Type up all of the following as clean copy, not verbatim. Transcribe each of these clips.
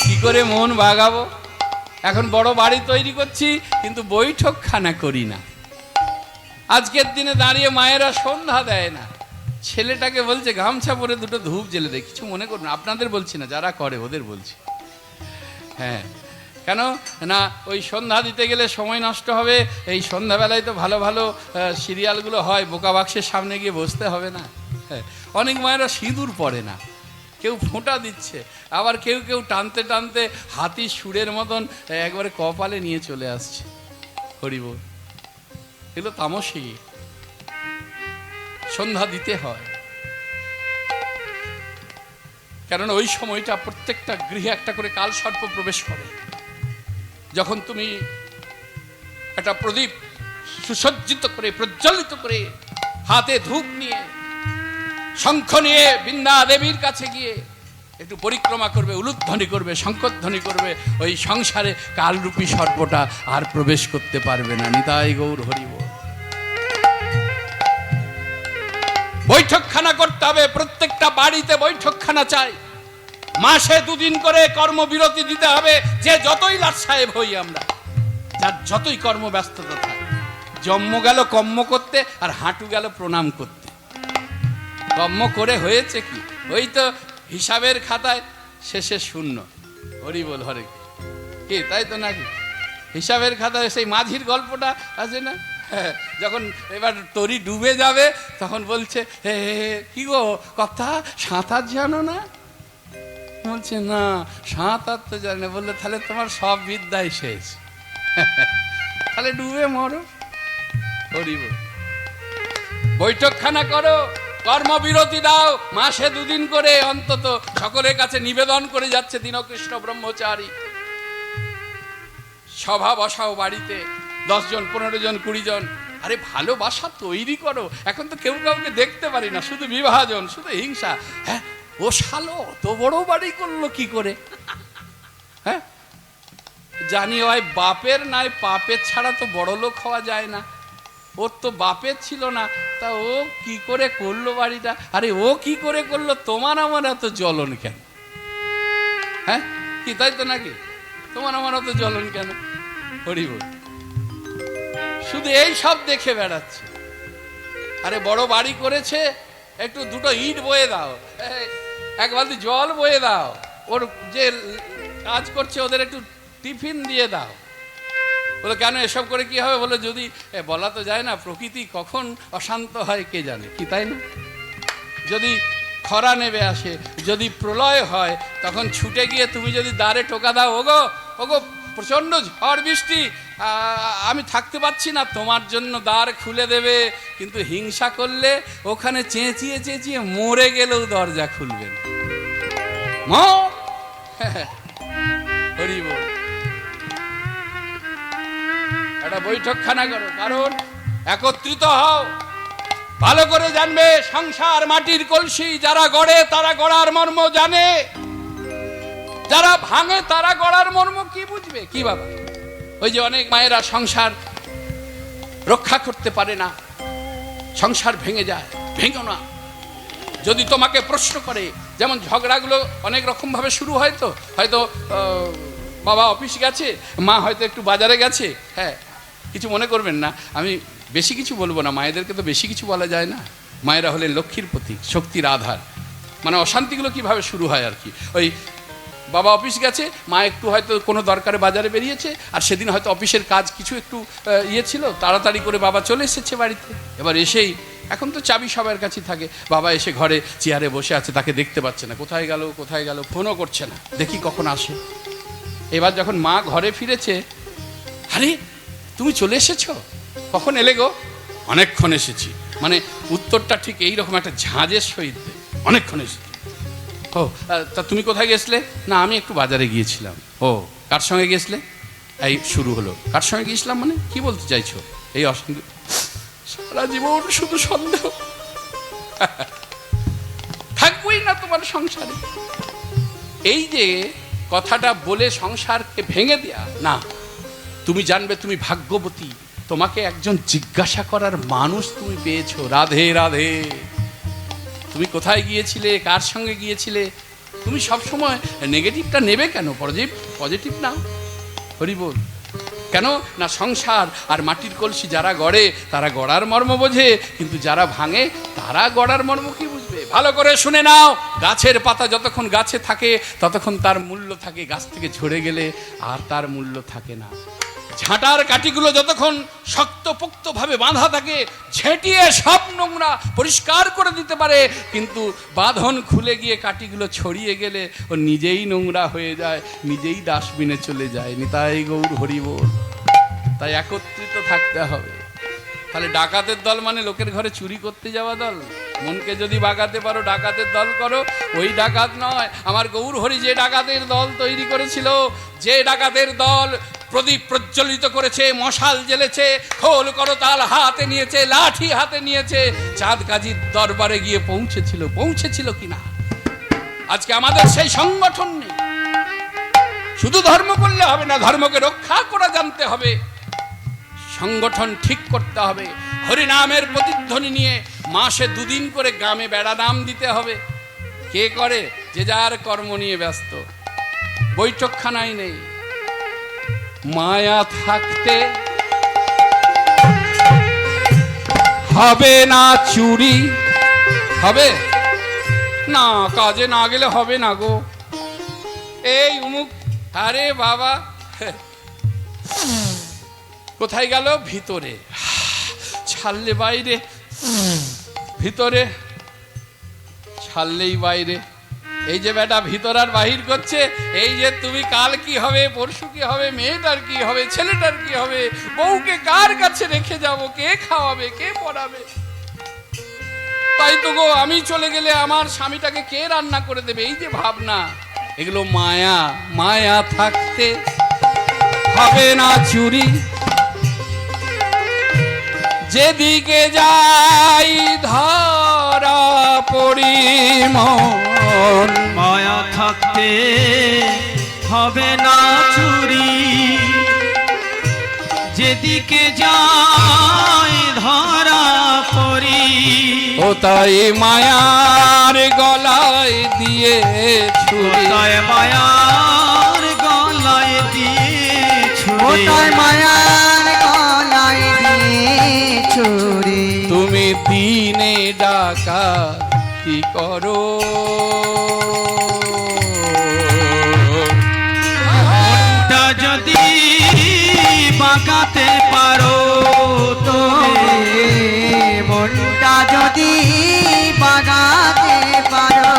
কি করে মন ভাগাবো। এখন বড় বাড়ি তৈরি করছি, কিন্তু বৈঠকখানা করি না। আজকের দিনে দাঁড়িয়ে মায়েরা সন্ধ্যা দেয় না, ছেলেটাকে বলছে গামছা পরে দুটো ধূপ জ্বেলে দেয়। কিছু মনে করুন, আপনাদের বলছি না, যারা করে ওদের বলছি। হ্যাঁ, কেন না, ওই সন্ধ্যা দিতে গেলে সময় নষ্ট হবে। এই সন্ধ্যাবেলায় তো ভালো ভালো সিরিয়ালগুলো হয়, বোকা বাক্সের সামনে গিয়ে বসতে হবে না। হ্যাঁ, অনেক মায়েরা সিঁদুর পরে না, কেউ ফোঁটা দিচ্ছে, আবার কেউ কেউ টানতে টানতে হাতির সুরের মতন একবারে কপালে নিয়ে চলে আসছে। হরি বল, এগুলো তামসী। সন্ধ্যা দিতে হয়, কারণ ওই সময়টা প্রত্যেকটা গৃহে একটা করে কাল সর্প প্রবেশ করে। যখন তুমি একটা প্রদীপ সুসজ্জিত করে প্রজ্বলিত করে হাতে ধূপ নিয়ে শঙ্খ নিয়ে বৃন্দা দেবীর কাছে গিয়ে একটু পরিক্রমা করবে, উলুধ্বনি করবে, শঙ্খধ্বনি করবে, ওই সংসারে কালরূপী সর্পটা আর প্রবেশ করতে পারবে না। নিতাই গৌর হরি বল। বৈঠকখানা করতে হবে, প্রত্যেকটা বাড়িতে বৈঠকখানা চাই। মাসে 2 দিন করে কর্মবিরতি দিতে হবে। যে যতই লাট সাহেব হই আমরা, যার যতই কর্মব্যস্ততা থাকে, জন্ম গেল কর্ম করতে আর হাঁটু গেল প্রণাম করতে। কর্ম করে হয়েছে কি? ওই তো হিসাবের খাতায় শেষে 0। হরি বল হরে কি, তাই তো নাকি? হিসাবের খাতায় সেই মাঝির গল্পটা আছে না? হ্যাঁ, যখন এবার তরি ডুবে যাবে তখন বলছে, কি গো কথা, সাঁতার জানো না? বলছে না, সাঁতার তো জানি না। বললে তাহলে তোমার সব বিদ্যাই শেষ, তাহলে ডুবে মরো। হরি বল। বৈঠকখানা করো, কর্মবিরতি দাও, মাসে 2 দিন করে অন্তত সকলের কাছে নিবেদন করে যাচ্ছে দীনকৃষ্ণ ব্রহ্মচারী। সভা বসাও বাড়িতে, 10 জন 15 জন 20 জন। আরে ভালোবাসা তৈরি করো। এখন তো কেউ কাউকে দেখতে পারি না, শুধু বিভাজন, শুধু হিংসা। হ্যাঁ, ও শালো তো বড় বাড়ি করলো কি করে? হ্যাঁ, জানি ওই বাপের নাই পাপের ছাড়া তো বড় লোক হওয়া যায় না। ওর তো বাপের ছিল না, তা ও কি করে করলো বাড়িটা? আরে ও কি করে করলো, তোমার আমার এত জ্বলন কেন? হ্যাঁ কি, তাই তো নাকি? তোমার আমার এত জ্বলন কেন? হরি বল। শুধু এই সব দেখে বেড়াচ্ছে। আরে বড় বাড়ি করেছে, একটু 2টো ইট বয়ে দাও, 1 বালতি জল বয়ে দাও, ওর যে কাজ করছে ওদের একটু টিফিন দিয়ে দাও। বলে কেন এসব করে কি হবে? বলে যদি বলা তো যায় না, প্রকৃতি কখন অশান্ত হয় কে জানে, কি তাই না? যদি খরা নেমে আসে, যদি প্রলয় হয়, তখন ছুটে গিয়ে তুমি যদি দ্বারে টোকা দাও, ওগো ওগো প্রচণ্ড ঝড় বৃষ্টি, আমি থাকতে পারছি না, তোমার জন্য দ্বার খুলে দেবে। কিন্তু হিংসা করলে ওখানে চেঁচিয়ে চেঁচিয়ে মরে গেলেও দরজা খুলবে না। হরি বল। একটা বৈঠকখানা করো, কারণ একত্রিত হও। ভালো করে জানবে সংসার মাটির কলসি। যারা গড়ে তারা গড়ার মর্ম জানে, যারা ভাঙে তারা গড়ার মর্ম কি বুঝবে? কি বাবা, ওই যে অনেক মায়েরা সংসার রক্ষা করতে পারে না, সংসার ভেঙে যায়। ভেঙো না। যদি তোমাকে প্রশ্ন করে, যেমন ঝগড়াগুলো অনেক রকম ভাবে শুরু হয়, তো হয়তো বাবা অফিস গেছে, মা হয়তো একটু বাজারে গেছে। হ্যাঁ, কিছু মনে করবেন না, আমি বেশি কিছু বলবো না। মায়েদেরকে তো বেশি কিছু বলা যায় না। মায়েরা হলেন লক্ষ্মীর প্রতীক, শক্তির আধার। মানে অশান্তিগুলো কিভাবে শুরু হয় আর কি, ওই বাবা অফিস গেছে, মা একটু হয়তো কোনো দরকারে বাজারে বেরিয়েছে, আর সেদিন হয়তো অফিসের কাজ কিছু একটু ছিল, তাড়াতাড়ি করে বাবা চলে এসেছে বাড়িতে। এবার এসেই, এখন তো চাবি সবার কাছেই থাকে, বাবা এসে ঘরে চেয়ারে বসে আছে, তাকে দেখতে পাচ্ছে না, কোথায় গেল কোথায় গেল, ফোনও করছে না, দেখি কখন আসে। এবার যখন মা ঘরে ফিরেছে, আরে তুমি চলে এসেছো, কখন এলে গো? অনেকক্ষণ এসেছি। মানে উত্তরটা ঠিক এইরকম একটা ঝাঁঝের সহিত, অনেকক্ষণ এসেছি। ও তা তুমি কোথায় গেছলে? না আমি একটু বাজারে গিয়েছিলাম। ও কার সঙ্গে গেছলে? এই শুরু হলো, কার সঙ্গে গিয়েছিলাম মানে কি বলতে চাইছো? এই অসন্দেহ, সারা জীবন শুধু সন্দেহ থাকবই না তোমার সংসারে। এই যে কথাটা বলে সংসারকে ভেঙে দেয়া না, তুমি জানবে তুমি ভাগ্যবতী, তোমাকে একজন জিজ্ঞাসা করার মানুষ তুমি পেয়েছো। রাধে রাধে। তুমি কোথায় গিয়েছিলে, কার সঙ্গে গিয়েছিলে, তুমি সবসময় নেগেটিভটা নেবে কেন? পজিটিভ নাও। হরি বল। কেন না সংসার আর মাটির কলসি যারা গড়ে তারা গড়ার মর্ম বোঝে, কিন্তু যারা ভাঙে তারা গড়ার মর্ম কি বুঝবে? ভালো করে শুনে নাও, গাছের পাতা যতক্ষণ গাছে থাকে ততক্ষণ তার মূল্য থাকে, গাছ থেকে ঝরে গেলে আর তার মূল্য থাকে না। ঝাঁটার কাঠিগুলো যতক্ষণ শক্তপোক্তভাবে বাঁধা থাকে, ঝেঁটিয়ে সব নোংরা পরিষ্কার করে দিতে পারে, কিন্তু বাঁধন খুলে গিয়ে কাঠিগুলো ছড়িয়ে গেলে ও নিজেই নোংরা হয়ে যায়, নিজেই ডাস্টবিনে চলে যায়। নিতাই গৌর হরি বল। তাই একত্রিত থাকতে হবে। তাহলে ডাকাতের দল মানে লোকের ঘরে চুরি করতে যাওয়া দল? মনকে যদি বাগাতে পারো ডাকাতের দল করো, ওই ডাকাত নয়। আমার গৌর হরি যে ডাকাতের দল তৈরি করেছিল, যে ডাকাতের দল প্রদীপ প্রজ্বলিত করেছে, মশাল জ্বেলেছে, খোল করতাল হাতে নিয়েছে, লাঠি হাতে নিয়েছে, চাঁদ কাজীর দরবারে গিয়ে পৌঁছেছিল কিনা? আজকে আমাদের সেই সংগঠন নেই। শুধু ধর্ম করলে হবে না, ধর্মকে রক্ষা করা জানতে হবে, সংগঠন ঠিক করতে হবে। হরিনামের প্রতিধ্বনি নিয়ে মাসে 2 দিন করে গ্রামে বেড়া নাম দিতে হবে। কে করে? যে যার কর্ম নিয়ে ব্যস্ত, বৈঠকখানায় নেই। মায়া থাকতে হবে না চুরি, হবে না, কাজে না গেলে হবে না গো। এই উমুক, আরে বাবা কোথায় গেল? ভিতরে ছাড়লে বাইরে, ভিতরে ছাড়লেই বাইরে। এই যে বেটা ভিতর আর বাহির করছে, এই যে তুমি কাল কি হবে, পরশু কি হবে, মেয়েটার কি হবে, ছেলেটার কি হবে, বউকে কার কাছে রেখে যাব, কে খাওয়াবে, কে পড়াবে? তাই তো গো, আমি চলে গেলে আমার স্বামীটাকে কে রান্না করে দেবে? এই যে ভাবনা, এগুলো মায়া। মায়া থাকতে হবে না চুরি, যেদিকে যাই ধরা পড়ি মন। মায়া থাকতে হবে না চুরি, যেদিকে যাই ধরা পড়ি। ও তাই মায়ার গলায় দিয়ে ছুরি, মায়ার গলায় দিয়ে ছুরি, মায়ার গলায় দিয়ে ছুরি। তুমি দিনে ডাকাতি করো, মনটা যদি বাঁকাতে পারো, তুমি মনটা যদি বাগাতে পারো,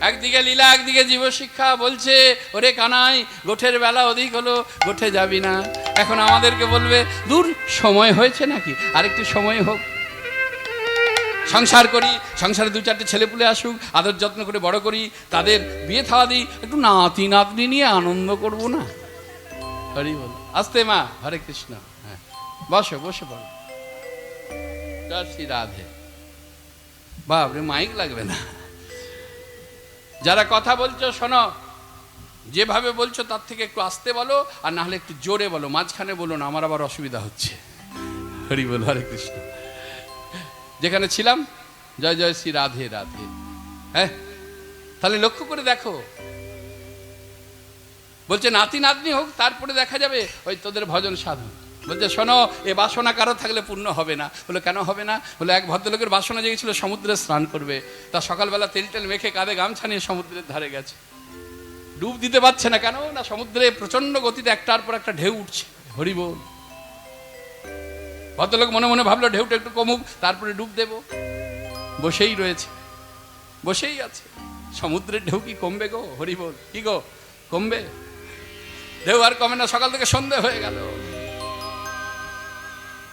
একদিকে লীলা একদিকে জীবশিক্ষা। বলছে ওরে কানাই, গোঠের বেলা অধিক হলো, গোঠে যাবি না। এখন আমাদেরকে বলবে দূর, সময় হয়েছে নাকি, আরেকটু সময় হোক, সংসার করি, সংসারে 2-4টে ছেলেপুলে আসুক, আদর যত্ন করে বড় করি, তাদের বিয়ে থাওয়া দিই, একটু নাতি নাতনি নিয়ে আনন্দ করব না? হরি বল। আসতে মা, হরে কৃষ্ণ। হ্যাঁ, বসে পড়ো। জয় শ্রী রাধে। বাপরে, মাইক লাগবে না। যারা কথা বলছো শোনো, যেভাবে বলছো তার থেকে একটু আস্তে বলো, আর না হলে একটু জোরে বলো, মাঝখানে বলো না, আমার আবার অসুবিধা হচ্ছে। হরি বল, হরে কৃষ্ণ। যেখানে ছিলাম, জয় জয় শ্রী রাধে রাধে। হ্যাঁ, তাহলে লক্ষ্য করে দেখো, বলছে নাতি নাতনি হোক, তারপরে দেখা যাবে ওই তোদের ভজন সাধন। বলছে শোনো, এ বাসনা কারো থাকলে পূর্ণ হবে না। বলে কেন হবে না? বলে এক ভদ্রলোকের বাসনা জেগেছিল সমুদ্রে স্নান করবে, তা সকালবেলা তেল টেল মেখে কাঁধে গামছা নিয়ে সমুদ্রের ধারে গেছে, ডুব দিতে পারছে না। কেন না, সমুদ্রে প্রচন্ড গতিতে একটার পর একটা ঢেউ উঠছে। হরি বল। ভদ্রলোক মনে মনে ভাবলো ঢেউটা একটু কমুক, তারপরে ডুব দেব। বসেই রয়েছে, বসেই আছে। সমুদ্রের ঢেউ কি কমবে গো? হরি বল। কি গো, কমবে? ঢেউ আর কমে না। সকাল থেকে সন্ধে হয়ে গেল,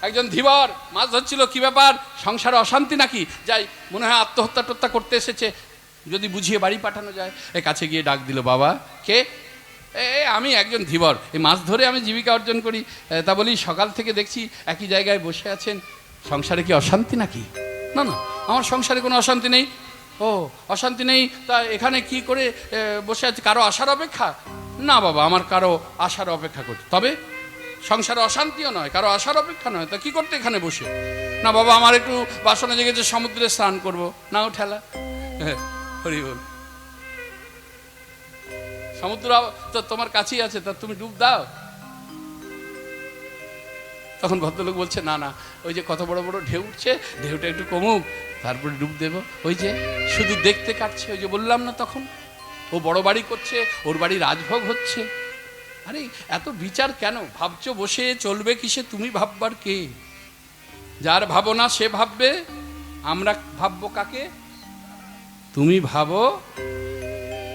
একজন ধীবর মাছ ধরছিল, কি ব্যাপার, সংসারে অশান্তি নাকি? যাই, মনে হয় আত্মহত্যা করতে এসেছে, যদি বুঝিয়ে বাড়ি পাঠানো যায়। এ কাছে গিয়ে ডাক দিল, বাবা কে? আমি একজন ধীবর, এই মাছ ধরে আমি জীবিকা অর্জন করি। তা বলি, সকাল থেকে দেখছি একই জায়গায় বসে আছেন, সংসারে কি অশান্তি নাকি? না না, আমার সংসারে কোনো অশান্তি নেই। ও, অশান্তি নেই, তা এখানে কি করে বসে আছে? কারো আসার অপেক্ষা? না বাবা, আমার কারো আসার অপেক্ষা করতে। তবে সংসারে অশান্তিও নয়, কারো আসার অপেক্ষা নয়, তা কি করতে এখানে বসে? না বাবা, আমার একটু বাসনে জেগেছে, সমুদ্রে স্নান করব। নাও ঠেলা। হরি বল। সমুদ্র তো তোমার কাছেই আছে, তা তুমি ডুব দাও। তখন ভদ্রলোক বলছে, না না, ওই যে কত বড় বড় ঢেউ উঠছে, ঢেউটা একটু কমুক, তারপরে ডুব দেব। ওই যে শুধু দেখতে কাটছে, ওই যে বললাম না তখন, ও বড় বাড়ি করছে, ওর বাড়ি রাজভোগ হচ্ছে। আরে এত বিচার কেন? ভাবছো বসে, চলবে কিসে? তুমি ভাববার কে? যার ভাবনা সে ভাববে। আমরা ভাববো কাকে? তুমি ভাবো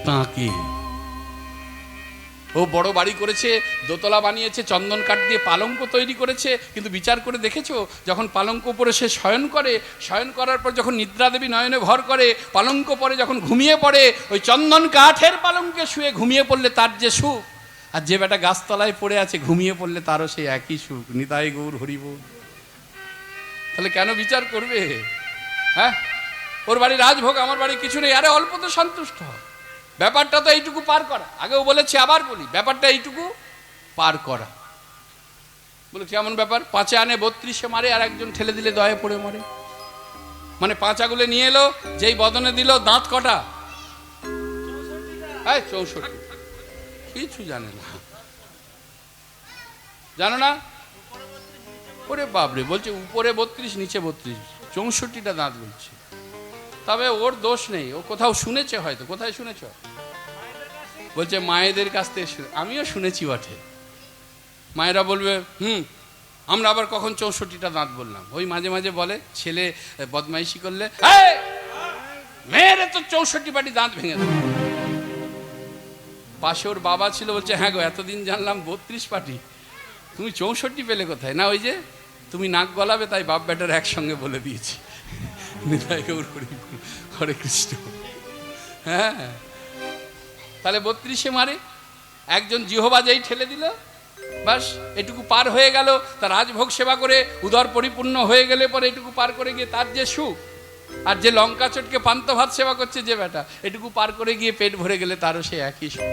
তাকে। ও বড় বাড়ি করেছে, দোতলা বানিয়েছে, চন্দন কাঠ দিয়ে পালঙ্ক তৈরি করেছে, কিন্তু বিচার করে দেখেছো, যখন পালঙ্ক পরে সে শয়ন করে, শয়ন করার পর যখন নিদ্রা দেবী নয়নে ভর করে, পালঙ্ক পরে যখন ঘুমিয়ে পড়ে, ওই চন্দন কাঠের পালঙ্কে শুয়ে ঘুমিয়ে পড়লে তার যে সুখ, আর যে বেটা গাছতলায় পড়ে আছে ঘুমিয়ে পড়লে তারও সেই একই সুখ। নিতাই গৌর হরিবোল। তাহলে কেন বিচার করবে? হ্যাঁ, ওর বাড়ি রাজভোগ, আমার বাড়ি কিছু নেই। আরে অল্প তো সন্তুষ্ট হয়, ব্যাপারটা তো এইটুকু পার করা। আগেও বলেছি, আবার বলি, ব্যাপারটা এইটুকু পার করা। বলে কেমন ব্যাপার? 5 আনে 32 মারে, আর একজন ঠেলে দিলে দয়ে পড়ে মরে। মানে 5 আগুলে নিয়ে এলো, যেই বদনে দিল, দাঁত কটা? 64। কিছু জানে না, জানো না? ওরে বাবরে, বলছে উপরে 32 নিচে 32, 64টা দাঁত বলছে। তবে ওর দোষ নেই, ও কোথাও শুনেছে হয়তো। কোথায় শুনেছ? বলছে মায়েদের কাছ থেকে আমিও শুনেছি বটে। মায়েরা বলবে, আমরা আবার কখন 64টা দাঁত বললাম? ওই মাঝে মাঝে বলে, ছেলে বদমাইশি করলে, মেয়েরে তো 64 পাটি দাঁত ভেঙে দেবে। পাশে ওর বাবা ছিল, বলছে, হ্যাঁ গো, এতদিন জানলাম 32 পাটি, তুমি 64 পেলে কোথায়? না, ওই যে তুমি নাক গলাবে, তাই বাপ বেটার একসঙ্গে বলে দিয়েছি। হরে কৃষ্ণ। হ্যাঁ, তাহলে 32 মারে। একজন জিহবা যেই ঠেলে দিল, বাস এটুকু পার হয়ে গেল। তার রাজভোগ সেবা করে উদর পরিপূর্ণ হয়ে গেলে পরে এটুকু পার করে গিয়ে তার যে সুখ, আর যে লঙ্কা চটকে পান্ত ভাত সেবা করছে যে বেটা, এটুকু পার করে গিয়ে পেট ভরে গেলে তারও সে একই সুখ।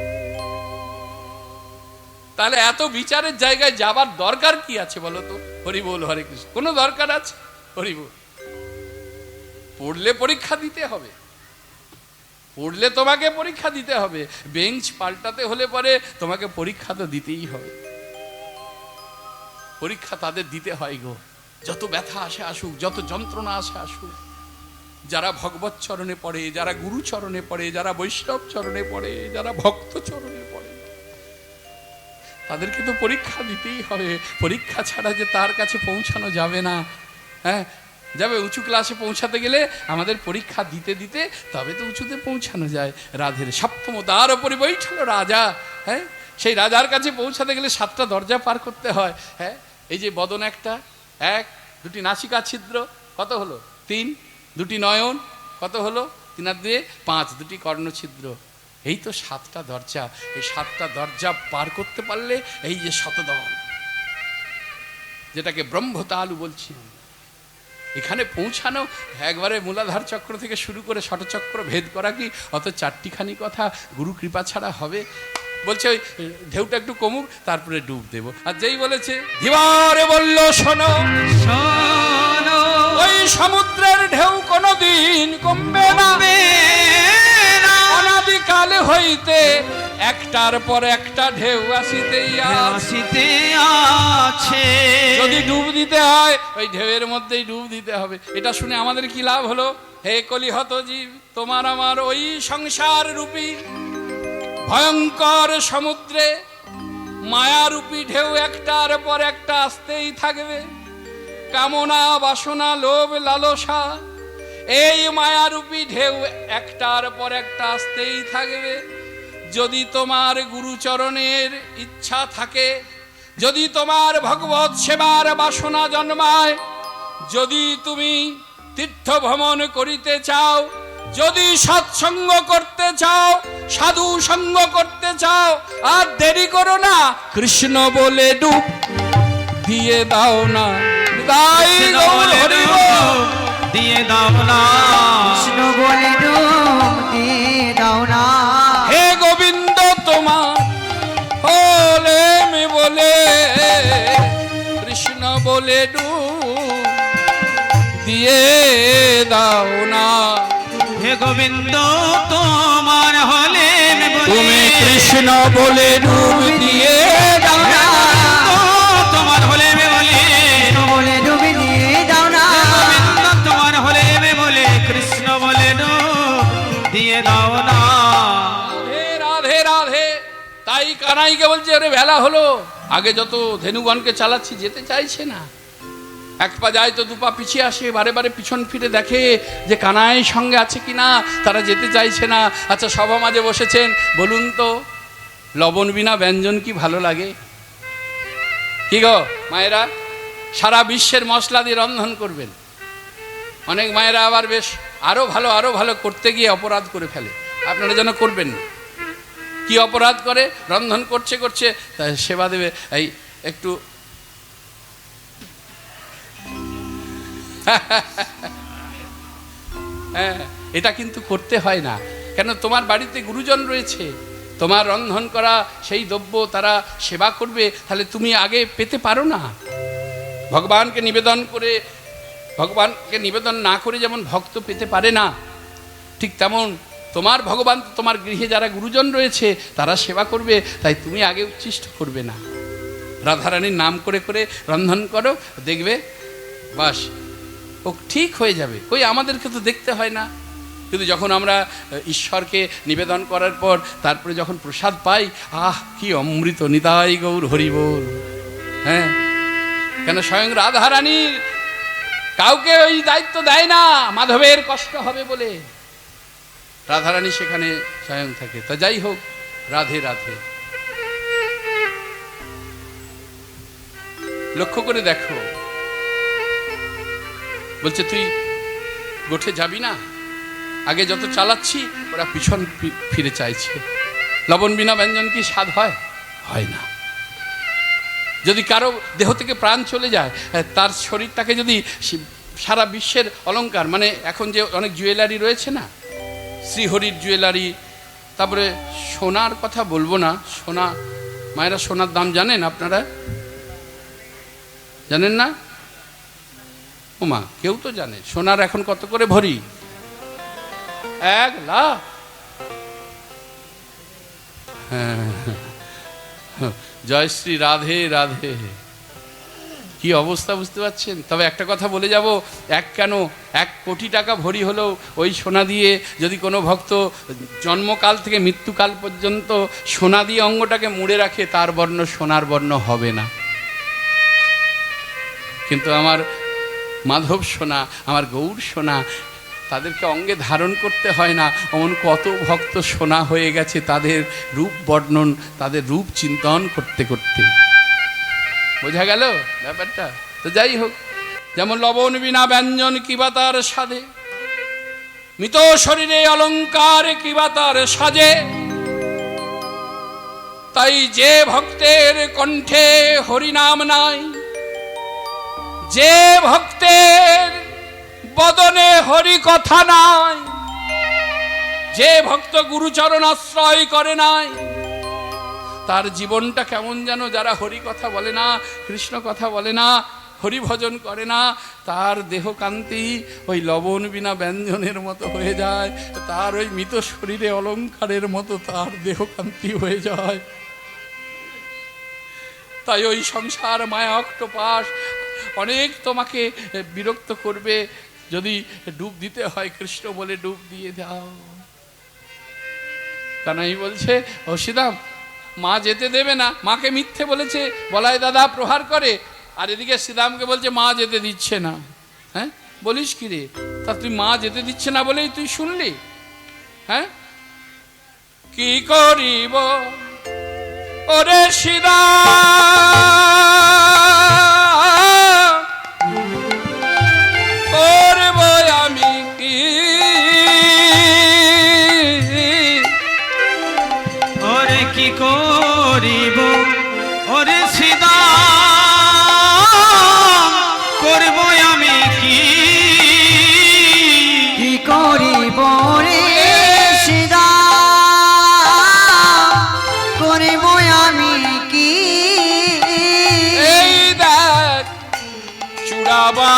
তাহলে এত বিচারের জায়গায় যাবার দরকার কি আছে বলো তো? হরি বল, হরে কৃষ্ণ। কোনো দরকার আছে? হরি বল। পড়লে পরীক্ষা দিতে হবে, পড়লে তোমাকে পরীক্ষা দিতে হবে। বেঞ্চ পাল্টাতে হলে পরে তোমাকে পরীক্ষা তো দিতেই হবে। পরীক্ষা তাদের দিতে হয় গো, যত ব্যথা আসে আসুক, যত যন্ত্রণা আসে আসুক, যারা ভগবত চরণে পড়ে, যারা গুরু চরণে পড়ে, যারা বৈষ্ণব চরণে পড়ে, যারা ভক্ত চরণে পড়ে, তাদেরকে তো পরীক্ষা দিতেই হবে। পরীক্ষা ছাড়া যে তার কাছে পৌঁছানো যাবে না। হ্যাঁ, যাবে উঁচু ক্লাসে পৌঁছাতে গেলে আমাদের পরীক্ষা দিতে দিতে তবে তো উঁচুতে পৌঁছানো যায়। রাধের 7ম দ্বার ওপরে বৈঠল রাজা। হ্যাঁ, সেই রাজার কাছে পৌঁছাতে গেলে 7টা দরজা পার করতে হয়। হ্যাঁ, এই যে বদন একটা, 1, 2টি নাসিকা ছিদ্র, কত হলো? 3, 2টি নয়ন, কত হলো? 3 আর 2 5, 2টি কর্ণছিদ্র। এই তো 7টা দরজা। এই 7টা দরজা পার করতে পারলে এই যে শতদল, যেটাকে ব্রহ্মতালু বলছি, এখানে পৌঁছানো একবারে মূলাধার চক্র থেকে শুরু করে ষটচক্র ভেদ করা কি অত 4টিখানি কথা গুরু কৃপা ছাড়া হবে? বলছে ওই ঢেউটা একটু কমুক, তারপরে ডুব দেব। আর যেই বলেছে ধীবরে বলল, শোনো শোনো, ওই সমুদ্রের ঢেউ কোনোদিন কমবে না। অনাদিকাল হইতে একটার পর একটা ঢেউ আসিতেই আছে। যদি ডুব দিতে হয় ওই ঢেউয়ের মধ্যেই ডুব দিতে হবে। এটা শুনে আমাদের কি লাভ হলো? হে কলিহত জীব, তোমার আমার ওই সংসার রূপী ভয়ঙ্কর সমুদ্রে মায়ারূপী ঢেউ একটার পর একটা আসতেই থাকবে। কামনা, বাসনা, লোভ, লালসা, এই মায়ারূপী ঢেউ একটার পর একটা আসতেই থাকবে। যদি তোমার গুরুচরণের ইচ্ছা থাকে, যদি তোমার ভগবত সেবার বাসনা জন্মায়, যদি তুমি তীর্থ ভ্রমণ করিতে চাও, যদি সৎসঙ্গ করতে চাও, সাধু সঙ্গ করতে চাও, আর দেরি করো না, কৃষ্ণ বলে ডুব দিয়ে দাও না। তাই গৌর হরি বল। দিয়ে দাও না, কৃষ্ণ বলে ডুব দিয়ে দাও না। হে গোবিন্দ তোমার হলে মে বলে, কৃষ্ণ বলে ডুব দিয়ে দাও না। হে গোবিন্দ তোমার হলে তুমি কৃষ্ণ বলে ডুব দিয়ে দাও না। তোমার হলে বলে, কৃষ্ণ বলে ডুব দিয়ে দাও না। গোবিন্দ তোমার হলে বলে, কৃষ্ণ বলে দিয়ে দাও না। রাধে রাধে রাধে। তাই কানাইকে বলছে, ওরে বেলা হলো, আগে যত ধেনুগণকে চালাচ্ছি যেতে চাইছে না। এক পা যায় তো দু পা পিছিয়ে আসে, বারে বারে পিছন ফিরে দেখে যে কানাই সঙ্গে আছে কিনা, তারা যেতে চাইছে না। আচ্ছা, সভা মাঝে বসেছেন, বলুন তো লবণ বিনা ব্যঞ্জন কি ভালো লাগে? কি গো মায়েরা, সারা বিশ্বের মশলা দিয়ে রন্ধন করবেন, অনেক মায়েরা আবার বেশ আরো ভালো করতে গিয়ে অপরাধ করে ফেলে। আপনারা যেন করবেন না। কি অপরাধ করে? রন্ধন করছে সেবা দেবে, এই একটু হ্যাঁ, এটা কিন্তু করতে হয় না। কেন? তোমার বাড়িতে গুরুজন রয়েছে, তোমার রন্ধন করা সেই দ্রব্য তারা সেবা করবে, তাহলে তুমি আগে পেতে পারো না। ভগবানকে নিবেদন না করে যেমন ভক্ত পেতে পারে না, ঠিক তেমন তোমার ভগবান তোমার গৃহে যারা গুরুজন রয়েছে তারা সেবা করবে, তাই তুমি আগে উচ্ছিষ্ট করবে না। রাধারানীর নাম করে করে রন্ধন করো, দেখবে বাস ও ঠিক হয়ে যাবে। কই আমাদেরকে তো দেখতে হয় না, কিন্তু যখন আমরা ঈশ্বরকে নিবেদন করার পর তারপরে যখন প্রসাদ পাই, আহ কি অমৃত, নিতাই গৌর হরি বল। হ্যাঁ, কেন? স্বয়ং রাধারানীর কাউকে ওই দায়িত্ব দেয় না, মাধবের কষ্ট হবে বলে। রাধারানী সেখানে স্বয়ং থাকে। তা যাই হোক, রাধে রাধে। লক্ষ্য করে দেখো, বলছে তুই গোঠে যাবি না? আগে যত চালাচ্ছি ওরা পিছন ফিরে চাইছে। লবণ বিনা ব্যঞ্জন কি স্বাদ হয়? হয় না। যদি কারো দেহ থেকে প্রাণ চলে যায়, তার শরীরটাকে যদি সারা বিশ্বের অলংকার, মানে এখন যে অনেক জুয়েলারি রয়েছে না, শ্রীহরির জুয়েলারি, তারপরে সোনার কথা বলবো না, সোনা মায়েরা সোনার দাম জানেন আপনারা? জানেন না? ওমা, কেউ তো জানে সোনার এখন কত করে ভরি? 1 লাখ। হ্যাঁ, জয় শ্রী রাধে রাধে। কি অবস্থা বুঝতে পারছেন? তবে একটা কথা বলে যাব, 1 কোটি টাকা ভরি হলেও ওই সোনা দিয়ে যদি কোনো ভক্ত জন্মকাল থেকে মৃত্যুকাল পর্যন্ত সোনা দিয়ে অঙ্গটাকে মুড়ে রাখে, তার বর্ণ সোনার বর্ণ হবে না। কিন্তু আমার মাধব সোনা, আমার গৌর সোনা, তাদেরকে অঙ্গে ধারণ করতে হয় না। এমন কত ভক্ত সোনা হয়ে গেছে তাদের রূপ বর্ণন, তাদের রূপ চিন্তন করতে করতে। বোঝা গেল ব্যাপারটা? তো যাই হোক, যেমন লবণ বিনা ব্যঞ্জন কিবা তার সাধে, মৃত শরীরে অলঙ্কার কিবা তার সাজে, তাই যে ভক্তের কণ্ঠে হরিনাম নাই, যে ভক্তের বদনে হরি কথা নাই, যে ভক্ত গুরুচরণ আশ্রয় করে নাই, তার জীবনটা কেমন যেন। যারা হরি কথা বলে না, কৃষ্ণ কথা বলে না, হরি ভজন করে না, তার দেহকান্তি ওই লবণ বিনা ব্যঞ্জনের মতো হয়ে যায়, তার ওই মৃত শরীরে অলঙ্কারের মতো তার দেহকান্তি হয়ে যায়। তাই ওই সংসার মায়া অক্টোপাস অনেক তোমাকে বিরক্ত করবে। যদি ডুব দিতে হয়, কৃষ্ণ বলে ডুব দিয়ে দাও। কানাই বলছে, ও শ্রীদাম, মা যেতে দেবে না। মাকে মিথ্যে বলেছে, বলাই দাদা প্রহার করে, আর এদিকে শ্রীদামকে বলছে মা যেতে দিচ্ছে না। হ্যাঁ, বলিস কি রে? তা তুই মা যেতে দিচ্ছে না বলেই তুই শুনলি? হ্যাঁ, কি করিব ওরে শ্রীদাম,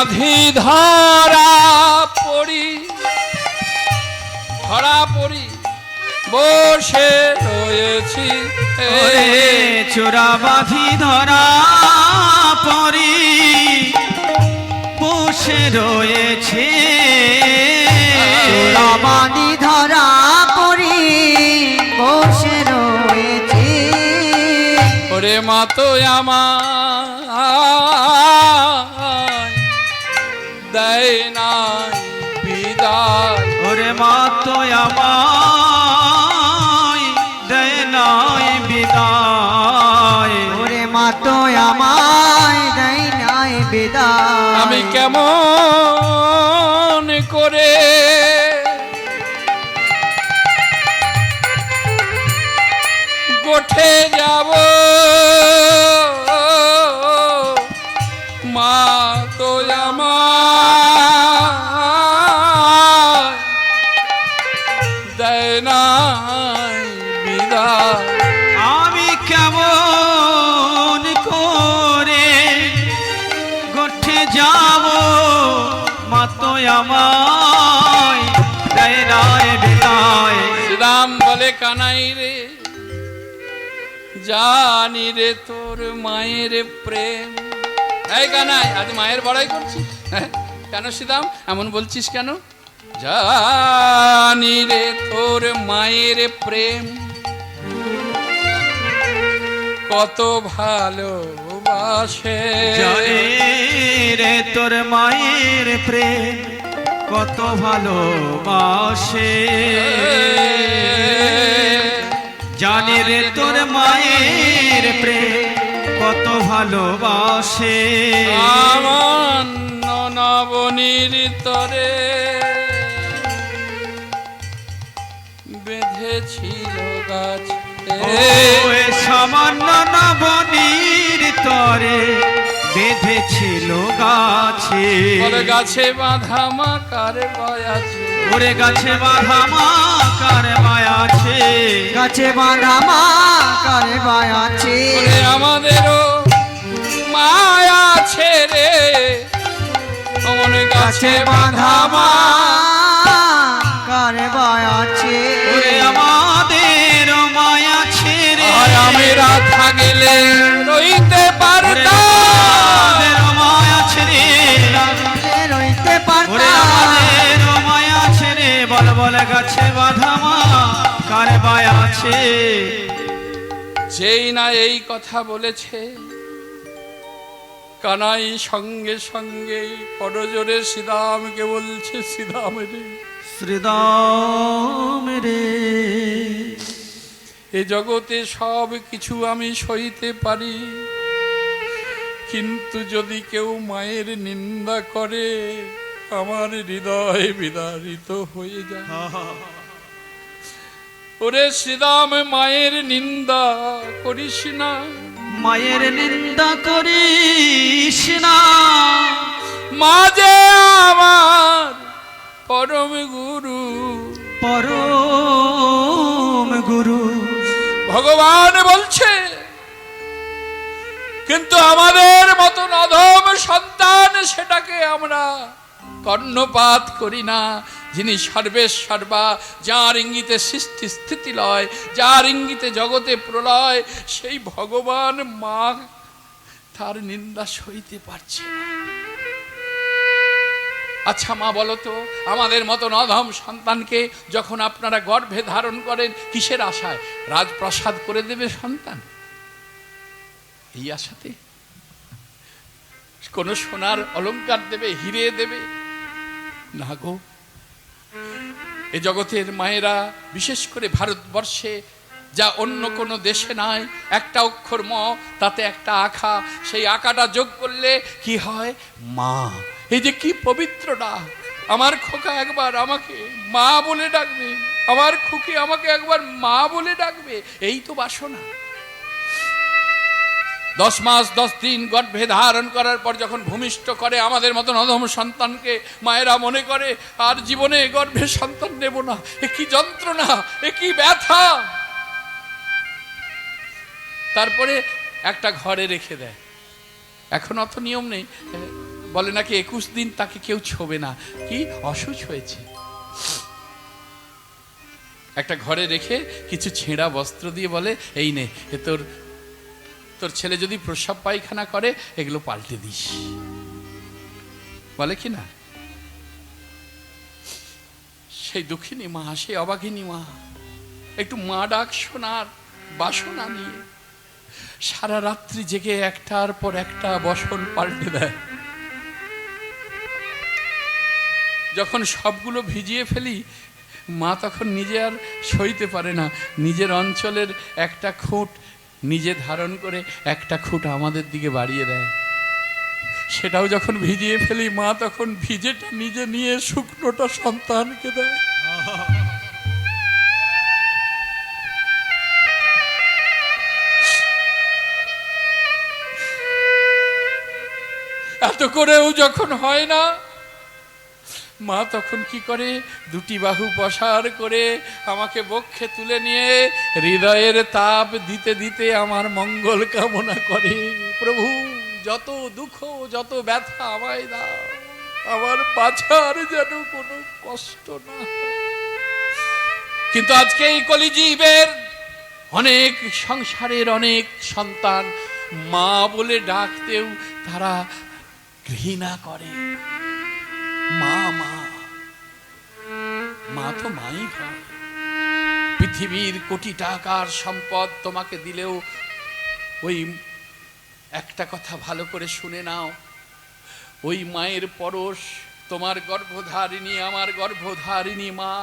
বাঁধি ধরা পড়ি, ধরা পড়ি বসে রয়েছি। ওরে চোরা বাঁধি ধরা পরি বসে রয়েছে। বাঁধি ধরা পড়ি বসে রয়েছি। ওরে মা তো আমায় দেয় নাই বিদায়। ওরে মা তো আমায় দেয় নাই বিদায়। ওরে মা তো আমায় দেয় নাই বিদায়। আমি কেমন করে গোঠে যাব মা তো আমায় দেয় নাই বিদায়। আমি কেমন করে গোঠে যাব মা তো আমায় দেয় নাই বিদায়। শ্রীরাম বলে কানাই রে, জানি রে তোর মায়ের প্রেম। এই কানাই, আজ মায়ের বড়াই করছিস? হ্যাঁ, কেন শ্রীরাম এমন বলছিস কেন? জানি রে তোর মায়ের প্রেম কত ভালোবাসে। জানি রে তোর মায়ের প্রেম কত ভালোবাসে। জানি রে তোর মায়ের প্রেম কত ভালোবাসে। আমার নবনীর তরে বেঁধেছিল গাছ। ওই সামান্য নবনীর তরে বেঁধেছিল গাছে। বলে গাছে বাঁধা মা কার বয়াছে। ওরে গাছে বাঁধা মা কার মায়াছে। গাছে বাঁধা মা কারে বায়াছে। বলে আমাদেরও মায়া ছেড়ে অমন গাছে বাঁধা মা। কারে বায়াছে। ওরে আমাদের মায়া ছেড়ে আর আমিরা থাকলে রইতে পারতাম। আমাদের মায়া ছেড়ে রইতে ওরে পারতাম। আমাদের মায়া ছেড়ে বল বল গাছে বাঁধা মা কার মায়াছে। যেই না এই কথা বলেছে, কানাই সঙ্গে সঙ্গে করজোরে শ্রীরামকে বলছে, শ্রীরাম রে, শ্রীরাম রে, এ জগতে সব কিছু আমি সইতে পারি, কিন্তু যদি কেউ মায়ের নিন্দা করে আমার হৃদয় বিদারিত হয়ে যায়। ওরে শ্রীরাম, মায়ের নিন্দা করিস না। মায়ের নিন্দা করিস না। মা যে আমার পরম গুরু। পরম গুরু ভগবান বলছে, কিন্তু আমাদের মতন অধম সন্তান সেটাকে আমরা কর্ণপাত করি না। যিনি সর্বেশ্বর্বা, যার ইঙ্গিতে সৃষ্টি স্থিতি লয়, যার ইঙ্গিতে জগতে প্রলয়, সেই ভগবান মা তার নিন্দা সইতে পারছে না। আচ্ছা মা বলো তো, আমাদের মতন অধম সন্তানকে যখন আপনারা গর্ভে ধারণ করেন কিসের আশায়? রাজপ্রাসাদ করে দেবে সন্তান, এই আশাতে? কোন সোনার অলংকার দেবে, হিরে দেবে? না গো। এ জগতের মায়েরা, বিশেষ করে ভারতবর্ষে যা অন্য কোনো দেশে নাই, একটা অক্ষর ম, তাতে একটা আখা, সেই আখাটা যোগ করলে কি হয়? মা। এই যে কি পবিত্র ডাক! আমার খোকা একবার আমাকে মা বলে ডাকবে, আমার খুকি আমাকে একবার মা বলে ডাকবে, এই তো বাসনা। 10 মাস 10 দিন গর্ভে ধারণ করার পর যখন ভূমিষ্ঠ করে আমাদের মতন অধম সন্তানকে, মায়েরা মনে করে আর জীবনে গর্ভে সন্তান নেব না। এ কি যন্ত্রণা, এ কি ব্যথা! তারপরে একটা ঘরে রেখে দেয়। এখন অত নিয়ম নেই, বলে নাকি 21 দিন তাকে কেউ ছোবে না, কি অসুচ হয়েছে। একটা ঘরে রেখে কিছু ছেঁড়া বস্ত্র দিয়ে বলে, এই নে, তোর ছেলে যদি প্রস্রাব পায়খানা করে এগুলো পাল্টে দিস, বলে কি না? সেই দুঃখিনী মা, সেই অবাগিনী মা একটু মা ডাক শোনার বাসনা নিয়ে সারা রাত্রি জেগে একটার পর একটা বসন পাল্টে দেয়। যখন সবগুলো ভিজিয়ে ফেলি, মা তখন নিজে আর সইতে পারে না, নিজের অঞ্চলের একটা খুঁট নিজে ধারণ করে একটা খুঁট আমাদের দিকে বাড়িয়ে দেয়। সেটাও যখন ভিজিয়ে ফেলি, মা তখন ভিজেটা নিজে নিয়ে শুকনোটা সন্তানকে দেয়। এত করেও যখন হয় না, মা তখন কি করে, দুটি বাহু প্রসার করে আমাকে বক্ষে তুলে নিয়ে হৃদয়ের তাপ দিতে দিতে আমার মঙ্গল কামনা করে, প্রভু যত দুঃখ যত ব্যথা আমায় দাও, আমার বাঁচার যেন কোনো কষ্ট না হয়। কিন্তু আজকে এই কলিজীবের অনেক সংসারের অনেক সন্তান মা বলে ডাকতেও তারা ঘৃণা করে। মা মা মা তো মাই হয়। পৃথিবীর কোটি টাকার সম্পদ তোমাকে দিলেও ওই একটা কথা ভালো করে শুনে নাও, ওই মায়ের পরশ, তোমার গর্ভধারিণী আমার গর্ভধারিণী মা,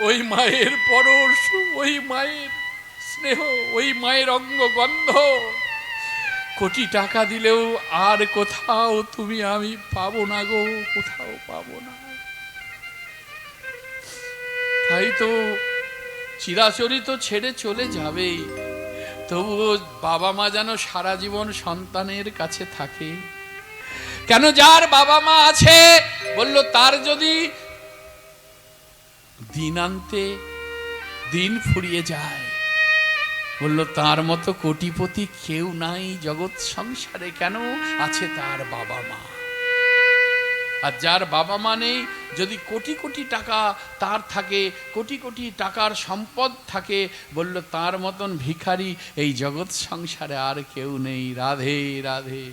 ওই মায়ের পরশ, ওই মায়ের স্নেহ, ওই মায়ের অঙ্গগন্ধ কোটি টাকা দিলেও আর কোথাও তুমি আমি পাবো না গো, কোথাও পাবো না। তাই তো চিরাচরিত ছেড়ে চলে যাবেই, তবুও বাবা মা যেন সারা জীবন সন্তানের কাছে থাকে। কেন? যার বাবা মা আছে, বলল তার যদি দিন আনতে দিন ফুরিয়ে যায়, বলল তার মতো কোটিপতি কেউ নাই জগৎ সংসারে। কেন? আছে তার বাবা মা। আর যার বাবা মা নেই, যদি কোটি কোটি টাকা তার থাকে, কোটি কোটি টাকার সম্পদ থাকে, বলল তার মতন ভিখারি এই জগৎ সংসারে আর কেউ নেই। রাধে রাধে।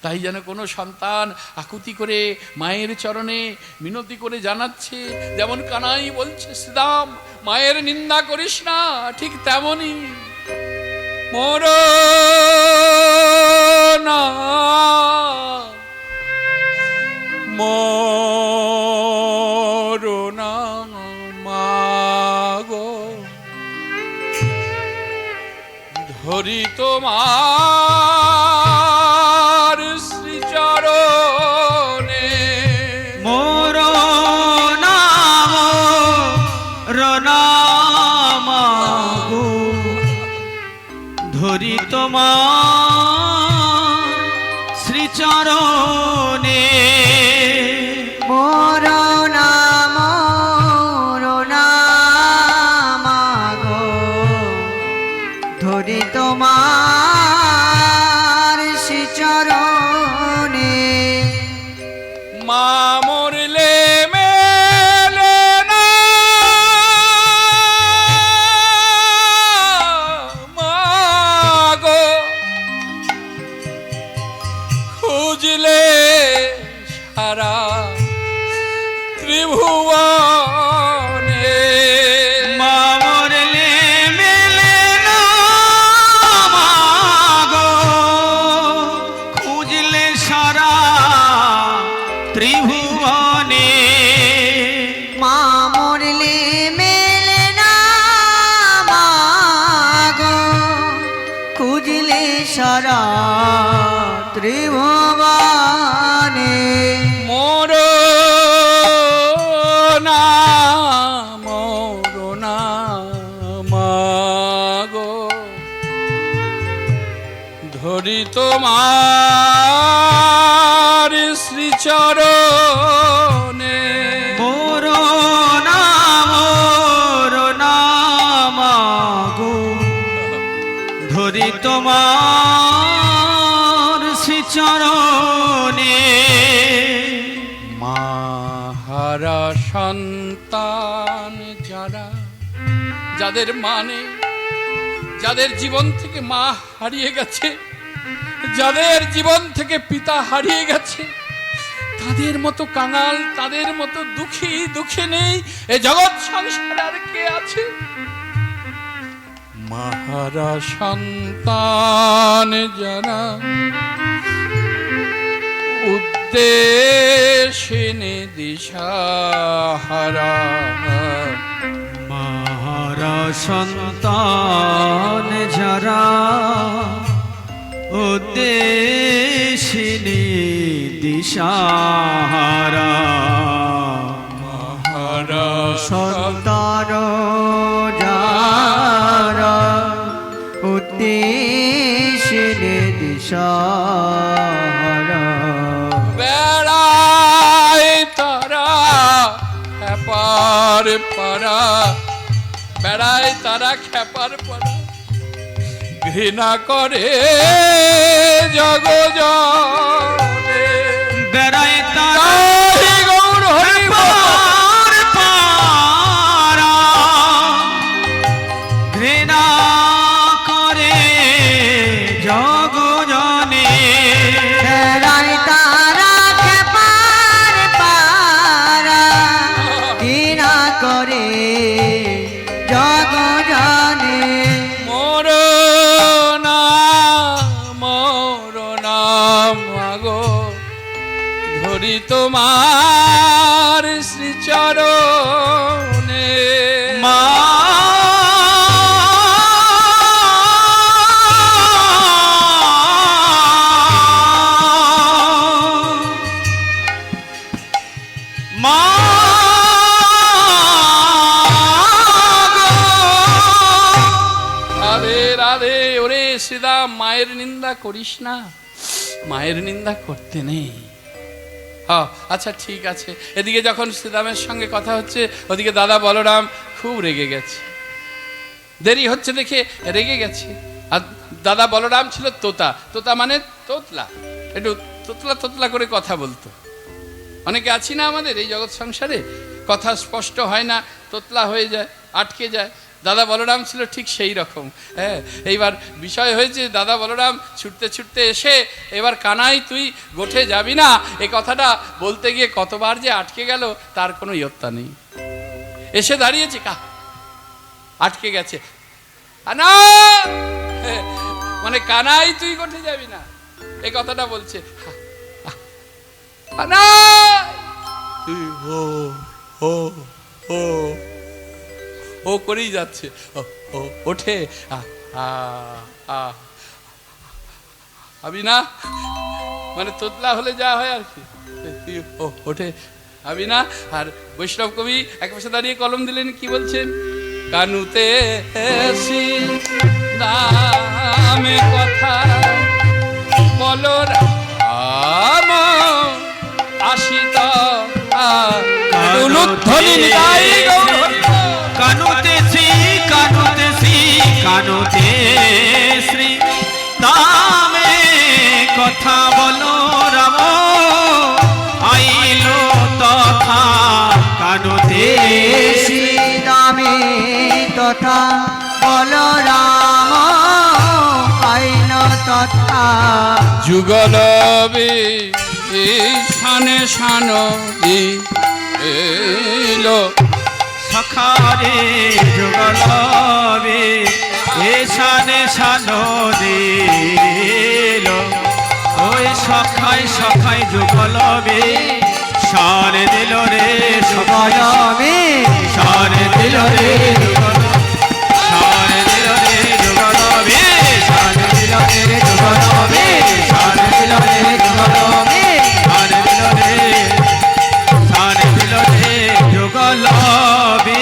তাই যেন কোনো সন্তান আকুতি করে মায়ের চরণে মিনতি করে জানাচ্ছে, যেমন কানাই বলছে শ্রীদাম মায়ের নিন্দা করিস না, ঠিক তেমনই মোর না মরুনা মাগো, ধরি তোমার শ্রীচরণে। মরুনা মাগো, ধরি তোমার শ্রীচরণে। মরনা মরনা মাগো, ধরি তোমার শ্রীচরণে। মা মরলে মেলে না মাগো, খুঁজলে সারা ত্রিভুবনে। মা মরলে মেলে না মাগো, খুঁজলে সারা ত্রিভুবনে। মা মরলে মেলে না মাগো, খুঁজলে সারা ত্রিভুবনে। মরনা মরনা মাগো, ধরি তোমার শ্রীচরণে। মরনা মরনা মাগো, ধরি তোমার শ্রীচরণে। সন্তান যারা, যাদের মানে, যাদের জীবন থেকে মা হারিয়ে গেছে, যাদের জীবন থেকে পিতা হারিয়ে গেছে, তাদের মতো কাঙাল, তাদের মতো দুঃখী নেই এ জগৎ সংসারে আর কে আছে? মাহারা সন্তান যারা, উদ্দেশিনী দিশাহারা, মাহারা সন্তান যারা, উদ্দেশিনী দিশাহারা, মাহারা সন্তান যারা, উদ্দেশিনী দিশাহারা, বেড়ায় তারা খেপার পাড়া, বেড়ায় তারা খেপার পাড়া, ঘৃণা করে জগজনে, বেড়ায় তারা হরি গৌর হরি পার পারা, ঘৃণা করে জগজনে, বেড়ায় তারা খেপার পারা, ঘৃণা করে জগজনে, মরনা মাগো ধরি তোমার শ্রীচরণে, মা মা রাধে রাধে। ওরে শ্রীদাম, মায়ের নিন্দা করিস না, মায়ের নিন্দা করতে নেই। আচ্ছা ঠিক আছে। এদিকে যখন শ্রীদামের সঙ্গে কথা হচ্ছে, ওদিকে দাদা বলরাম খুব রেগে গেছে, দেরি হচ্ছে দেখে রেগে গেছে। আর দাদা বলরাম ছিল তোতা, তোতা মানে তোতলা, একটু তোতলা তোতলা করে কথা বলতো। অনেকে আছি না আমাদের এই জগৎ সংসারে, কথা স্পষ্ট হয় না, তোতলা হয়ে যায়, আটকে যায়। দাদা বলরাম ছিল ঠিক সেই রকম। হ্যাঁ, এইবার বিষয় হয়েছে, দাদা বলরাম ছুটতে ছুটতে এসে, এবার কানাই তুই গোঠে যাবি না, এ কথাটা বলতে গিয়ে কতবার যে আটকে গেল তার কোনো ইয়ত্তা নেই। এসে দাঁড়িয়েছে, আটকে গেছে। কানা, মানে কানাই তুই গোঠে যাবি না, এ কথাটা বলছে। কানাই, ও ও ও ও করেই যাচ্ছে, ওঠে আবি না, মানে তোতলা হলে যা হয় আর কি, ওঠে আবি না। আর বৈষ্ণব কবি এক পাশে দাঁড়িয়ে কলম দিলেন, কি বলছেন? কানুতে দামে কথা বলো রাম, আসিতা কানুতে শ্রী দামে কথা বলো রাম, আইলো তথা কানুতে শ্রী দামে তথা বলরাম, আইল তথা যুগলবে শানে শান এলো, সখারে যুগলবে এসানে সানো দিল, ওই সখাই সখাই যুগলবে সারে দিল রে, বলমে সারে দিল রে, সারে দিল রে যুগলবে, সারে দিল রে যুগলবে, সারে দিল রে যুগলবে, সারে দিল রে, সারে দিল রে যুগলবে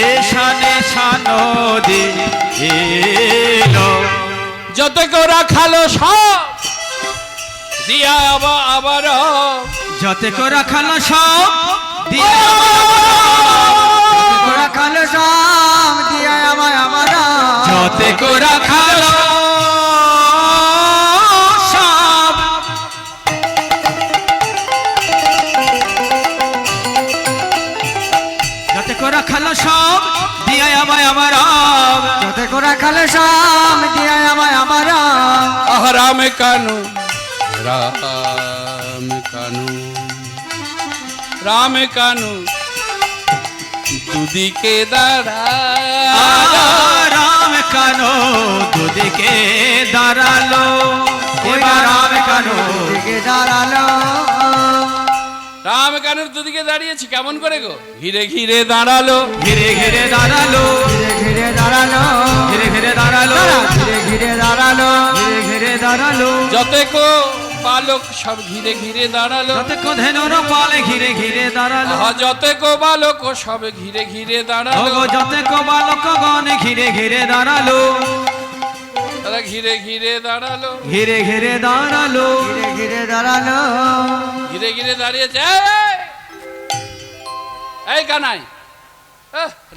এসানে সানো দিল, যত করে খালো সব দিয়া আবার যতে করে খালো সব দিয়া, খালো সব দিয়া আমায় আমার, যতে করে খালো সব, দয়াল শ্যাম দিয়া আমায় আমার আহ রাম কানু রাম কানু রাম কানু দুদিকে দাঁড়া রাম কানো দুদিকে দাঁড়ালো এবার রাম কানো দিকে দাঁড়ালো রাম কানুর দুদিকে দাঁড়িয়েছি কেমন করে গো ঘিরে ঘিরে দাঁড়ালো ঘিরে ঘিরে দাঁড়ালো ঘিরে ঘিরে দাঁড়ালো ঘিরে ঘিরে দাঁড়ালো ঘিরে ঘিরে দাঁড়ালো ঘিরে ঘিরে দাঁড়ালো যতেকো বালক সব ঘিরে ঘিরে দাঁড়ালো যতক ধেনুর পালে ঘিরে ঘিরে দাঁড়ালো যতেকো বালক সব ঘিরে ঘিরে দাঁড়ালো ওগো যতক বালক গণ ঘিরে ঘিরে দাঁড়ালো তারা ঘিরে ঘিরে দাঁড়ালো ঘিরে ঘিরে দাঁড়ালো ঘিরে ঘিরে দাঁড়ালো ঘিরে ঘিরে দাঁড়িয়েছে এই কানাই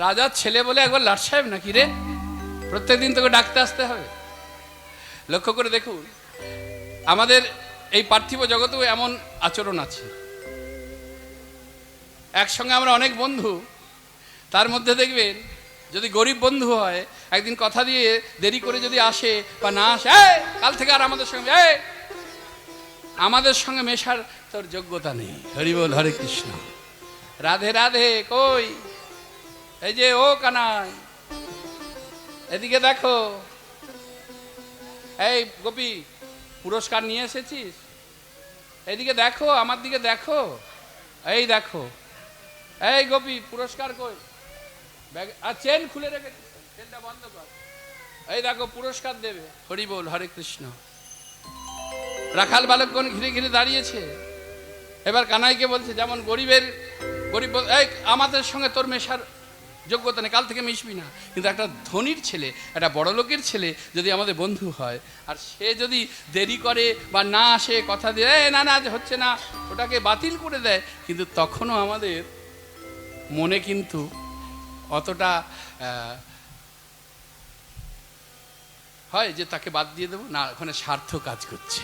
রাজার ছেলে বলে একবার লাট সাহেব নাকি রে প্রত্যেকদিন তোকে ডাকতে আসতে হবে লক্ষ্য করে দেখুন আমাদের এই পার্থিব জগতেও এমন আচরণ আছে একসঙ্গে আমরা অনেক বন্ধু তার মধ্যে দেখবেন যদি গরিব বন্ধু হয় একদিন কথা দিয়ে দেরি করে যদি আসে বা না আসে কাল থেকে আর আমাদের সঙ্গে মেশার তোর যোগ্যতা নেই হরি বল হরে কৃষ্ণ রাধে রাধে কই এই যে ও কানাই এদিকে দেখো এই গোপী পুরস্কার নিয়ে এসেছিস এইদিকে দেখো আমার দিকে দেখো এই দেখো এই গোপী পুরস্কার কই ব্যাগ আর চেন খুলে রেখেছিস চেনটা বন্ধ কর এই দেখো পুরস্কার দেবে হরি বল হরে কৃষ্ণ রাখাল বালকগণ ঘিরে ঘিরে দাঁড়িয়েছে এবার কানাইকে বলছে যেমন গরিব এই আমাদের সঙ্গে তোর মেশার যোগ্যতা নেই কাল থেকে মিশবি না কিন্তু একটা ধনীর ছেলে একটা বড় লোকের ছেলে যদি আমাদের বন্ধু হয় আর সে যদি দেরি করে বা না আসে কথা দিয়ে না না হচ্ছে না ওটাকে বাতিল করে দেয় কিন্তু তখনও আমাদের মনে কিন্তু অতটা হয় যে তাকে বাদ দিয়ে দেবো না ওখানে স্বার্থ কাজ করছে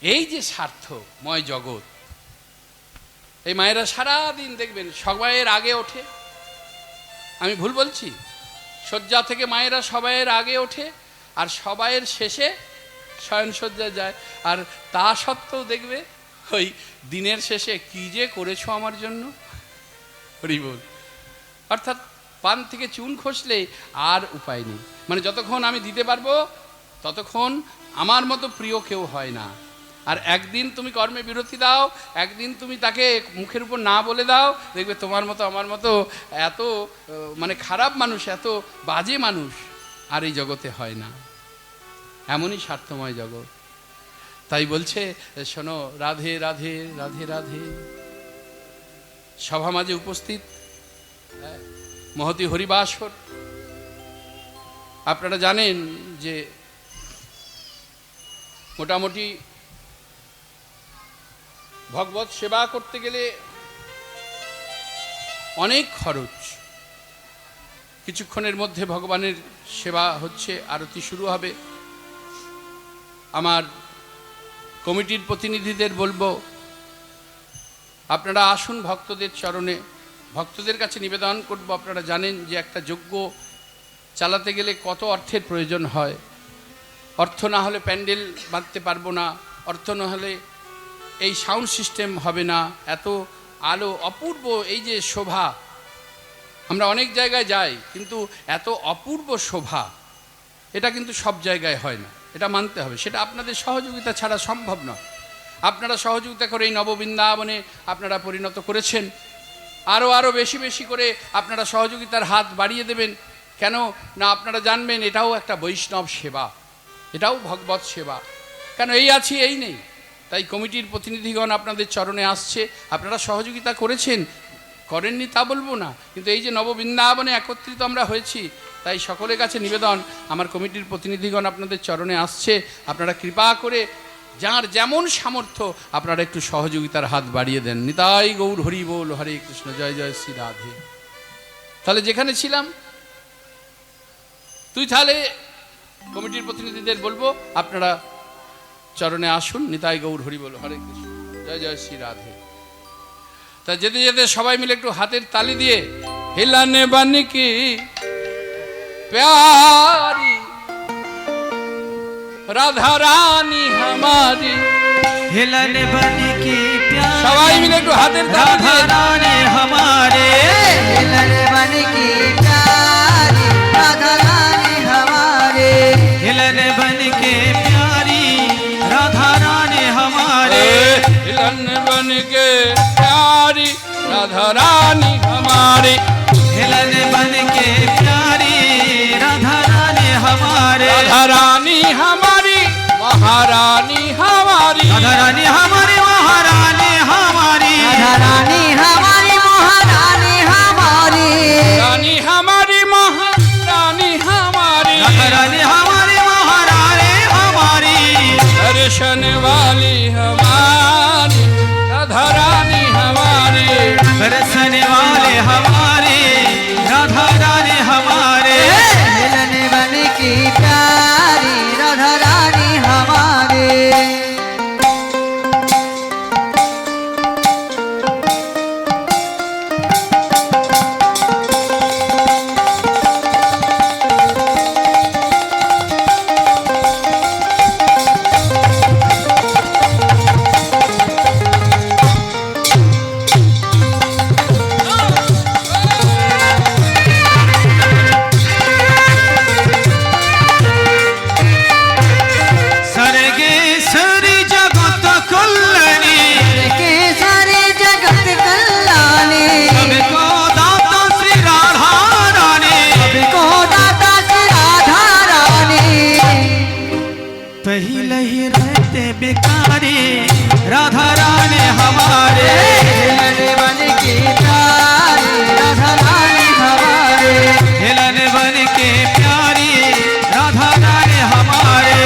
এই যে স্বার্থময় জগৎ এই মায়েরা সারাদিন দেখবেন সবাইয়ের আগে ওঠে আমি ভুল বলছি শয্যা থেকে মায়েরা সবাইয়ের আগে ওঠে আর সবাইয়ের শেষে শয়নসজ্জায় যায় আর তা সত্ত্বেও দেখবে ওই দিনের শেষে কি যে করেছো আমার জন্য হরি বল অর্থাৎ পান থেকে চুন খসলে আর উপায় নেই মানে যতক্ষণ আমি দিতে পারবো ততক্ষণ আমার মতো প্রিয় কেউ হয় না আর একদিন তুমি কর্মে বিরতি দাও একদিন তুমি তাকে মুখের উপর না বলে দাও দেখবে তোমার মতো আমার মতো এত মানে খারাপ মানুষ এত বাজে মানুষ আর এই জগতে হয় না এমনই স্বার্থময় জগৎ তাই বলছে শোনো রাধে রাধে রাধে রাধে সভা মাঝে উপস্থিত মহতি হরিবাসর আপনারা জানেন যে মোটামুটি ভগবত সেবা করতে গেলে অনেক খরচ কিছুক্ষণের মধ্যে ভগবানের সেবা হচ্ছে আরতি শুরু হবে আমার কমিটির প্রতিনিধিদের বলবো আপনারা আসুন ভক্তদের চরণে ভক্তদের কাছে নিবেদন করব আপনারা জানেন যে একটা যজ্ঞ চালাতে গেলে কত অর্থের প্রয়োজন হয় অর্থ না হলে প্যান্ডেল বাঁধতে পারবো না অর্থ না হলে এই সাউন্ড সিস্টেম হবে না এত আলো অপূর্ব এই যে শোভা আমরা অনেক জায়গায় যাই কিন্তু এত অপূর্ব শোভা এটা কিন্তু সব জায়গায় হয় না এটা মানতে হবে সেটা আপনাদের সহযোগিতা ছাড়া সম্ভব নয় আপনারা সহযোগিতা করে এই নববৃন্দাবনে আপনারা পরিণত করেছেন আরও বেশি বেশি করে আপনারা সহযোগিতার হাত বাড়িয়ে দেবেন কেন না আপনারা জানবেন এটাও একটা বৈষ্ণব সেবা এটাও ভগবত সেবা কেন এই আছি এই নেই তাই কমিটির প্রতিনিধিগণ আপনাদের চরণে আসছে আপনারা সহযোগিতা করেছেন করেননি তা বলবো না কিন্তু এই যে নববৃন্দাবনে একত্রিত আমরা হয়েছি তাই সকলের কাছে নিবেদন আমার কমিটির প্রতিনিধিগণ আপনাদের চরণে আসছে আপনারা কৃপা করে যার যেমন সামর্থ্য আপনারা একটু সহযোগিতার হাত বাড়িয়ে দেন নিতাই গৌর হরি বল হরে কৃষ্ণ জয় জয় শ্রী রাধে তাহলে যেখানে ছিলাম তুই তাহলে কমিটির প্রতিনিধিদের বলবো আপনারা চরণে আসুন নিতাই গৌর হরি বল হরে কৃষ্ণ জয় জয় শ্রী রাধে তা যেতে যেতে সবাই মিলে একটু হাতের তালি দিয়ে হিলানে বানিকি प्यारी राधा रानी हमारी। हिलन बन के प्यारी सवाई मिले तो हाथेर राधा रानी हमारे, हिलन बन की प्यारी राधा रानी हमारे, हिलन बन के प्यारी राधा रानी हमारे, हिलन बन के प्यारी राधा रानी हमारी, हिलन बन के प्यारी राधा रानी हमारे, राधा रानी हमारी महारानी हमारी, राधा रानी हमारी महारानी हमारी, राधा रानी हमारी महारानी हमारी, रानी हमारी महारानी हमारी, राधा रानी हमारी महारानी हमारी, दर्शन वाली हमारी राधा रानी हमारी, बरसने वाले हमारे राधा रानी हमारे, हिलन बन की प्यारी राधा रानी हमारे। सर्गेश्वरी जगत कल्याणी, के सारे जगत कल्याणी, सबको दाता श्री राधा रानी, सबको दाता श्री राधा रानी, पहले ही रहते बेकारी राधा रानी हमारे, हिलन बन की प्यारी राधा रानी हमारे, हिलन बन के प्यारी राधा रानी हमारे,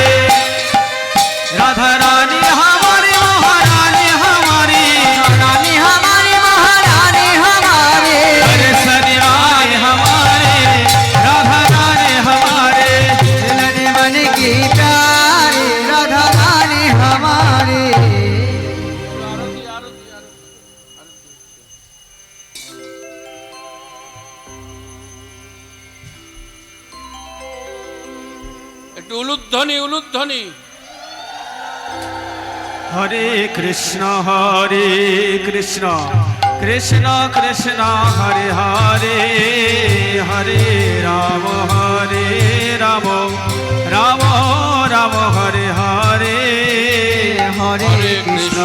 राधा रानी हमारी महारानी हमारी, रानी हमारी महारानी हमारे, बरसने आए हमारे राधा रानी हमारे, हिलन बन की प्यारी राधा रानी हमारे। একটু উলুধ্বনি উলুধ্বনি। हरे कृष्ण कृष्ण कृष्ण हरे हरे, हरे राम राम राम राम हरे हरे, हरे कृष्ण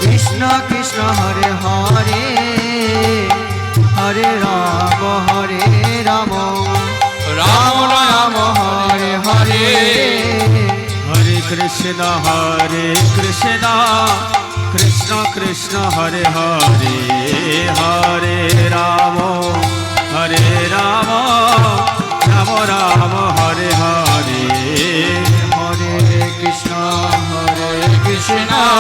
कृष्ण कृष्ण हरे हरे, हरे राम राम राम राम हरे हरे, हरे कृष्ण कृष्ण कृष्ण हरे हरे, हरे राम राम राम हरे हरे, हरे कृष्ण कृष्ण कृष्ण हरे हरे, हरे राम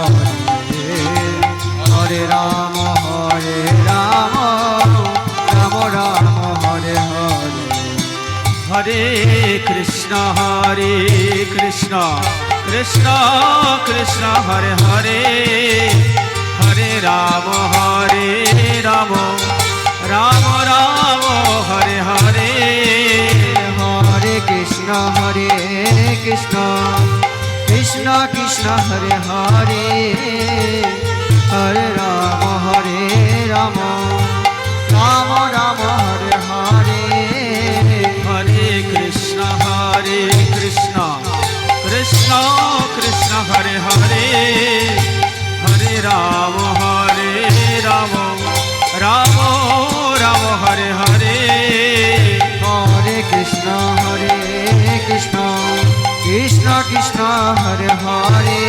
राम राम हरे हरे, हरे कृष्ण कृष्ण कृष्ण हरे हरे, हरे राम राम राम हरे हरे, हरे कृष्ण कृष्ण कृष्ण हरे हरे, हरे राम राम राम हरे हरे, हरे कृष्ण कृष्ण कृष्ण हरे हरे, हरे राम राम राम हरे हरे, हरे कृष्ण कृष्ण कृष्ण हरे हरे,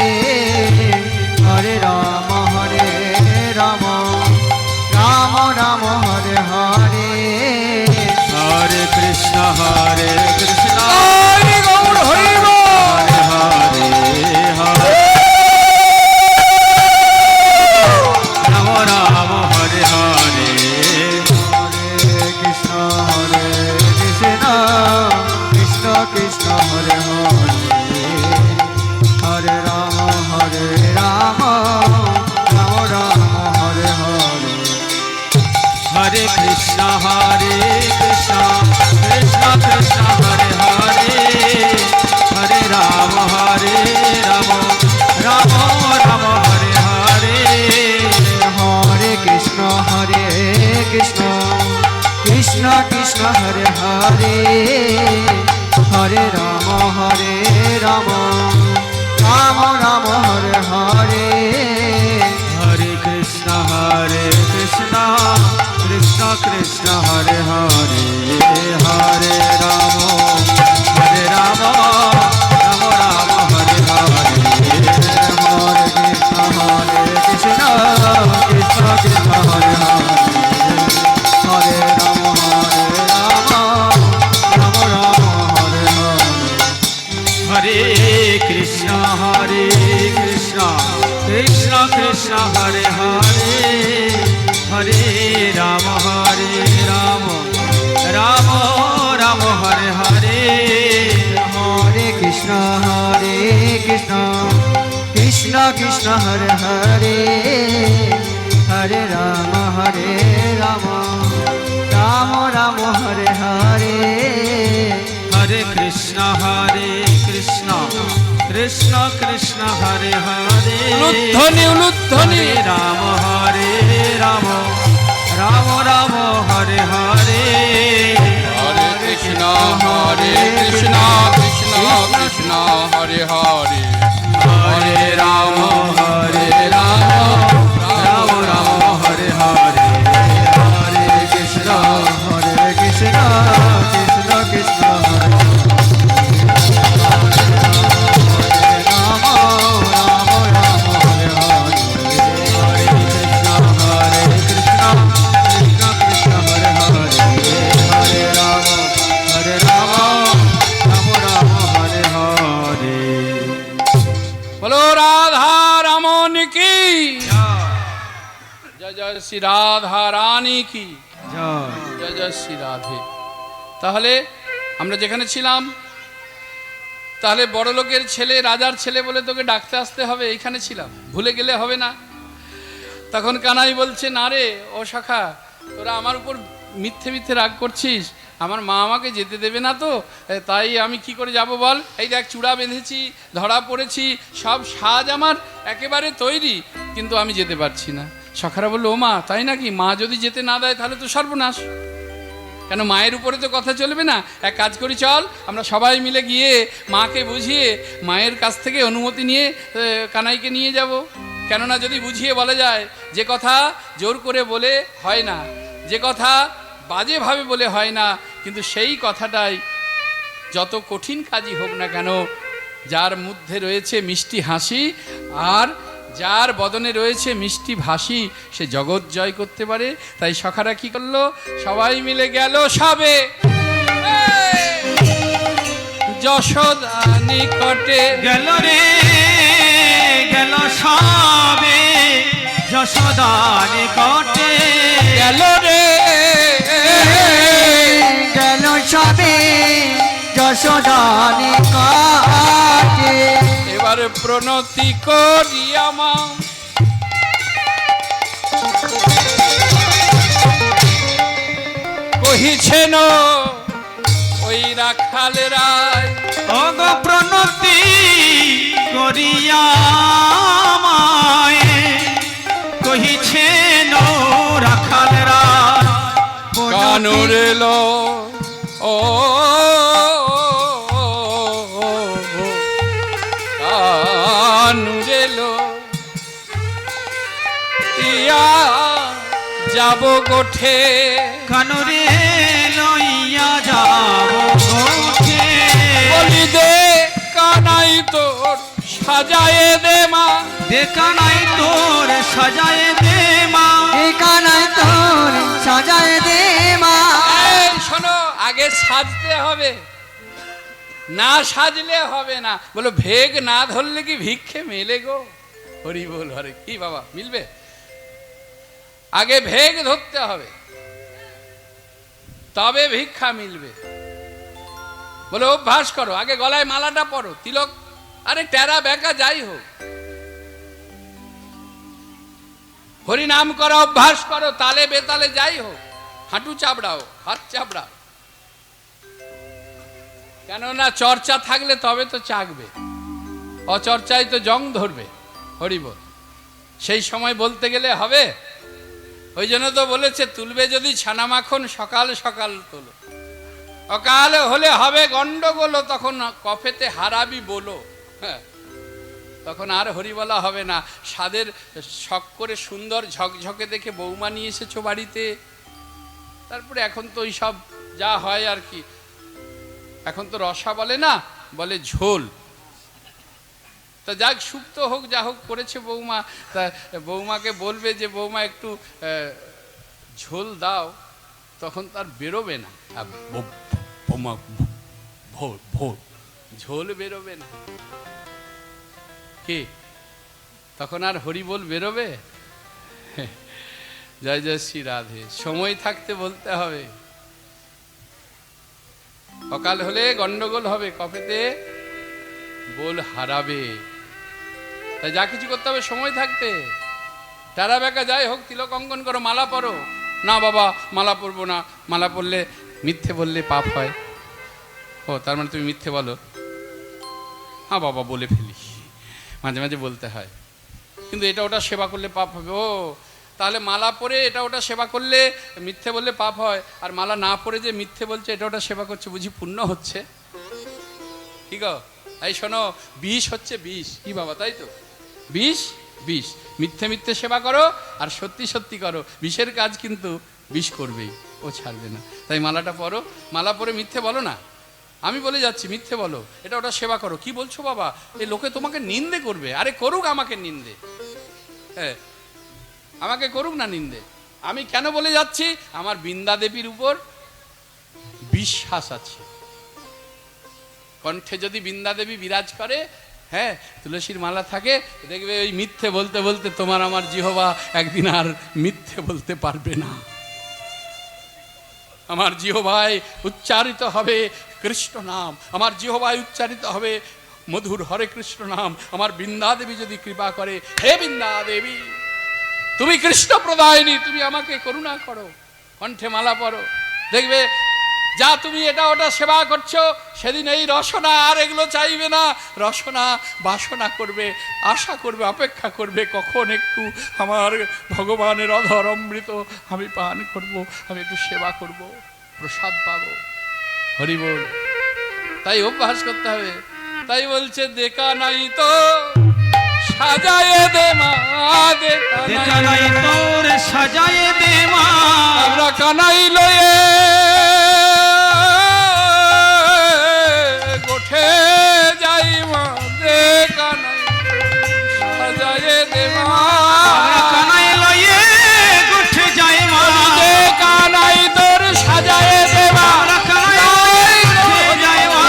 हरे राम राम राम हरे हरे, हरे कृष्ण कृष्ण হরি গৌর হরি বল। हरे हरे राम राम हरे हरे, हरे कृष्ण कृष्ण हरे हरे, हरे राम राम हरे हरे, কৃষ্ণ কৃষ্ণ কৃষ্ণ হরে হরে হরে রাম রাম রাম হরে হরে হরে কৃষ্ণ কৃষ্ণ কৃষ্ণ হরে হরে হরে রাম রাম রাম হরে হরে হরে কৃষ্ণ কৃষ্ণ কৃষ্ণ হরে হরে হরে রাম রাম রাম হরে হরে হরে কৃষ্ণ কৃষ্ণ হরে হরে হরে রাম রাম রাম হরে হরে হরে কৃষ্ণ কৃষ্ণ কৃষ্ণ হরে হরে হরে রাম রাম রাম হরে হরে হরে কৃষ্ণ কৃষ্ণ কৃষ্ণ হরে হরে হরে রাম রাম রাম হরে হরে হরে কৃষ্ণ কৃষ্ণ কৃষ্ণ হরে হরে উলুধ্বনি উলুধ্বনি হরে রাম রাম রাম হরে হরে হরে কৃষ্ণ কৃষ্ণ কৃষ্ণ হরে হরে হরে রাম রাম রাম হরে হরে হরে কৃষ্ণ কৃষ্ণ কৃষ্ণ হরে রাম রাম হরে হরে কৃষ্ণ হরে হরে হরে রাম রাম হরে হরে বলো রাধা রমন কি জয় জয় শ্রী রাধা রানী কি জয় জয় জয় শ্রী রাধে। তাহলে আমরা যেখানে ছিলাম, তাহলে বড় লোকের ছেলে, রাজার ছেলে বলে তোকে ডাকতে আসতে হবে, এইখানে ছিলাম, ভুলে গেলে হবে না। তখন কানাই বলছে, না রে ও শাখা, তোরা আমার উপর মিথ্যে রাগ করছিস, আমার মা আমাকে যেতে দেবে না তো, তাই আমি কি করে যাব বল। এই দেখ চূড়া বেঁধেছি, ধরা পড়েছি, সব সাজ আমার একেবারে তৈরি, কিন্তু আমি যেতে পারছি না। সখারা বললো, ও মা তাই নাকি? মা যদি যেতে না দেয় তাহলে তো সর্বনাশ। কেন মায়ের উপরে তো কথা চলবে না। এক কাজ করি, চল আমরা সবাই মিলে গিয়ে মাকে বুঝিয়ে মায়ের কাছ থেকে অনুমতি নিয়ে কানাইকে নিয়ে যাব। কেননা যদি বুঝিয়ে বলা যায়, যে কথা জোর করে বলে হয় না, যে কথা বাজেভাবে বলে হয় না, কিন্তু সেই কথাটাই যত কঠিন কাজই হোক না কেন, যার মধ্যে রয়েছে মিষ্টি হাসি আর যার বদনে রয়েছে মিষ্টি ভাসি, সে জগৎ জয় করতে পারে। তাই সখারা কি করলো, সবাই মিলে গেল সবে যশোদা নিকটে। গেল রে গেল সবে যশোদা নিকটে, গেল রে গেল সবে যশোদা নিকটে। এবারে প্রণতি করি আমার, কহিছেন ওই রাখাল রায়, অগ প্রণতি করিয়া মায় কহিছেন রাখাল রায়। কানুর এলো ও কানুর এলো, ইয়া যাব গোঠে, কানুরে লইয়া যাব গোঠে, বলি দে কানাই তোর সাজায়ে দে মা, দেখা নাই তোর সাজায় দে মা, কানাই তোর সাজায় দে মা। এই শোনো, আগে সাজতে হবে, না সাজলে হবে না। বলো ভেগ না ধরলে কি ভিক্ষে মেলে গো? হরি বল হরে, কি বাবা মিলবে? আগে ভেগ ধরতে হবে, তবে ভিক্ষা মিলবে। বলে অভ্যাস করো, আগে গলায় মালাটা পরো, তিলক, আরে টেরা বেকা যাই হোক, হরি নাম করা অভ্যাস করো, তালে বেতালে যাই হোক, হাঁটু চাপড়াও, হাত চাপড়াও, কেননা চর্চা থাকলে তবে তো চাকবে, অচর্চায় তো জং ধরবে। হরিবল। সেই সময় বলতে গেলে হবে? ওই জন্য তো বলেছে, তুলবে যদি ছানা মাখন সকাল সকাল তোলো, অকাল হলে হবে গন্ডগোল, তখন কফেতে হারাবি বলো। হ্যাঁ, তখন আর হরি বলা হবে না। স্বাদের শখ করে সুন্দর ঝকঝকে দেখে বৌমা নিয়ে এসেছো বাড়িতে, তারপরে এখন তো ওই সব যা হয় আর কি, এখন তো রসা বলে না, বলে ঝোল। তা যাক, শুক্ত হোক যা হোক করেছে বৌমা, তা বৌমাকে বলবে যে বৌমা একটু ঝোল দাও, তখন তার বেরোবে না, ঝোল বেরোবে না। কি তখন আর হরি বল বেরোবে? জয় জয় শ্রী রাধে। সময় থাকতে বলতে হবে, অকাল হলে গন্ডগোল হবে, কফেতে বল হারাবে। তাই যা কিছু করতে হবে সময় থাকতে। তারা বেকা যাই হোক, তিলক অঙ্কন করো, মালা পরো। না বাবা মালা পরবো না, মালা পরলে মিথ্যে বললে পাপ হয়। ও তার মানে তুমি মিথ্যে বলো? হ্যাঁ বাবা বলে ফেলি, মাঝে মাঝে বলতে হয়, কিন্তু এটা ওটা সেবা করলে পাপ হবে। ও তাহলে মালা পরে এটা ওটা সেবা করলে মিথ্যে বললে পাপ হয়, আর মালা না পরে যে মিথ্যে বলছে এটা ওটা সেবা করছে, বুঝি পুণ্য হচ্ছে? ঠিক আছে, এই শোনো, বিষ হচ্ছে বিষ। কি বাবা, তাই তো? বিষ বিষ, মিথ্যে মিথ্যে সেবা করো আর সত্যি সত্যি করো, বিষের কাজ কিন্তু বিষ করবেই, ও ছাড়বে না। তাই মালাটা পরো, মালা পরে মিথ্যে বলো না। আমি বলে যাচ্ছি মিথ্যে বলো, এটা ওটা সেবা করো। কি বলছো বাবা? এই লোকে তোমাকে নিন্দে করবে। আরে করুক আমাকে নিন্দে, হ্যাঁ আমাকে করুক না নিন্দে। আমি কেন বলে যাচ্ছি? আমার বৃন্দা দেবীর উপর বিশ্বাস আছে। কণ্ঠে যদি বৃন্দা দেবী বিরাজ করে, হ্যাঁ তুলসীর মালা থাকে, দেখবে ওই মিথ্যে বলতে বলতে তোমার আমার জিহ্বা একদিন আর মিথ্যে বলতে পারবে না। আমার জিহ্বায় উচ্চারিত হবে কৃষ্ণ নাম, আমার জিহ্বায় উচ্চারিত হবে মধুর হরে কৃষ্ণ নাম। আমার বৃন্দা দেবী যদি কৃপা করে, হে বৃন্দা দেবী তুমি কৃষ্ণ প্রদায়িনী, তুমি আমাকে করুণা করো, কণ্ঠে মালা পরো, দেখবে যা তুমি এটা ওটা সেবা করছো, সেদিন এই রসনা আর এগুলো চাইবে না। রসনা বাসনা করবে, আশা করবে, অপেক্ষা করবে, কখন একটু আমার ভগবানের অধর অমৃত আমি পান করব, আমি একটু সেবা করব, প্রসাদ পাবো। হরি বল। তাই অভ্যাস করতে হবে। তাই বলছে, দেখা নাই তো সাজায় দে মা, দেখা নাই তোর সাজায় দে মা, আমরা কানাই লয়ে গোঠে যাই মা, দেখা নাই সাজায় দে মা, আমরা কানাই লয়ে গোঠে যাই মা, দেখা নাই তোর সাজায় দে মা, আমরা কানাই গোঠে যাই মা,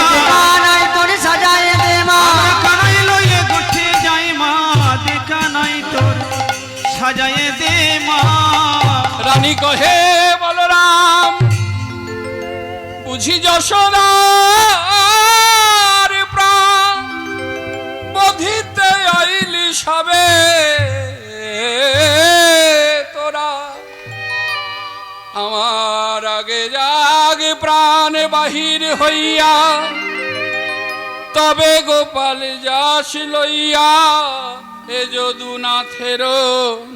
নাই তোর সাজায় দে মা, আমরা কানাই লয়ে গোঠে যাই মা, দেখা নাই তোর সাজায় দে মা। রানী কহে বলরাম বুঝি যশোদার প্রাণ, বধিতে আইলি সবে তোরা, আমার আগে জাগ প্রাণ বাহির হইয়া, তবে গোপাল যাস লইয়া, এ যদুনাথের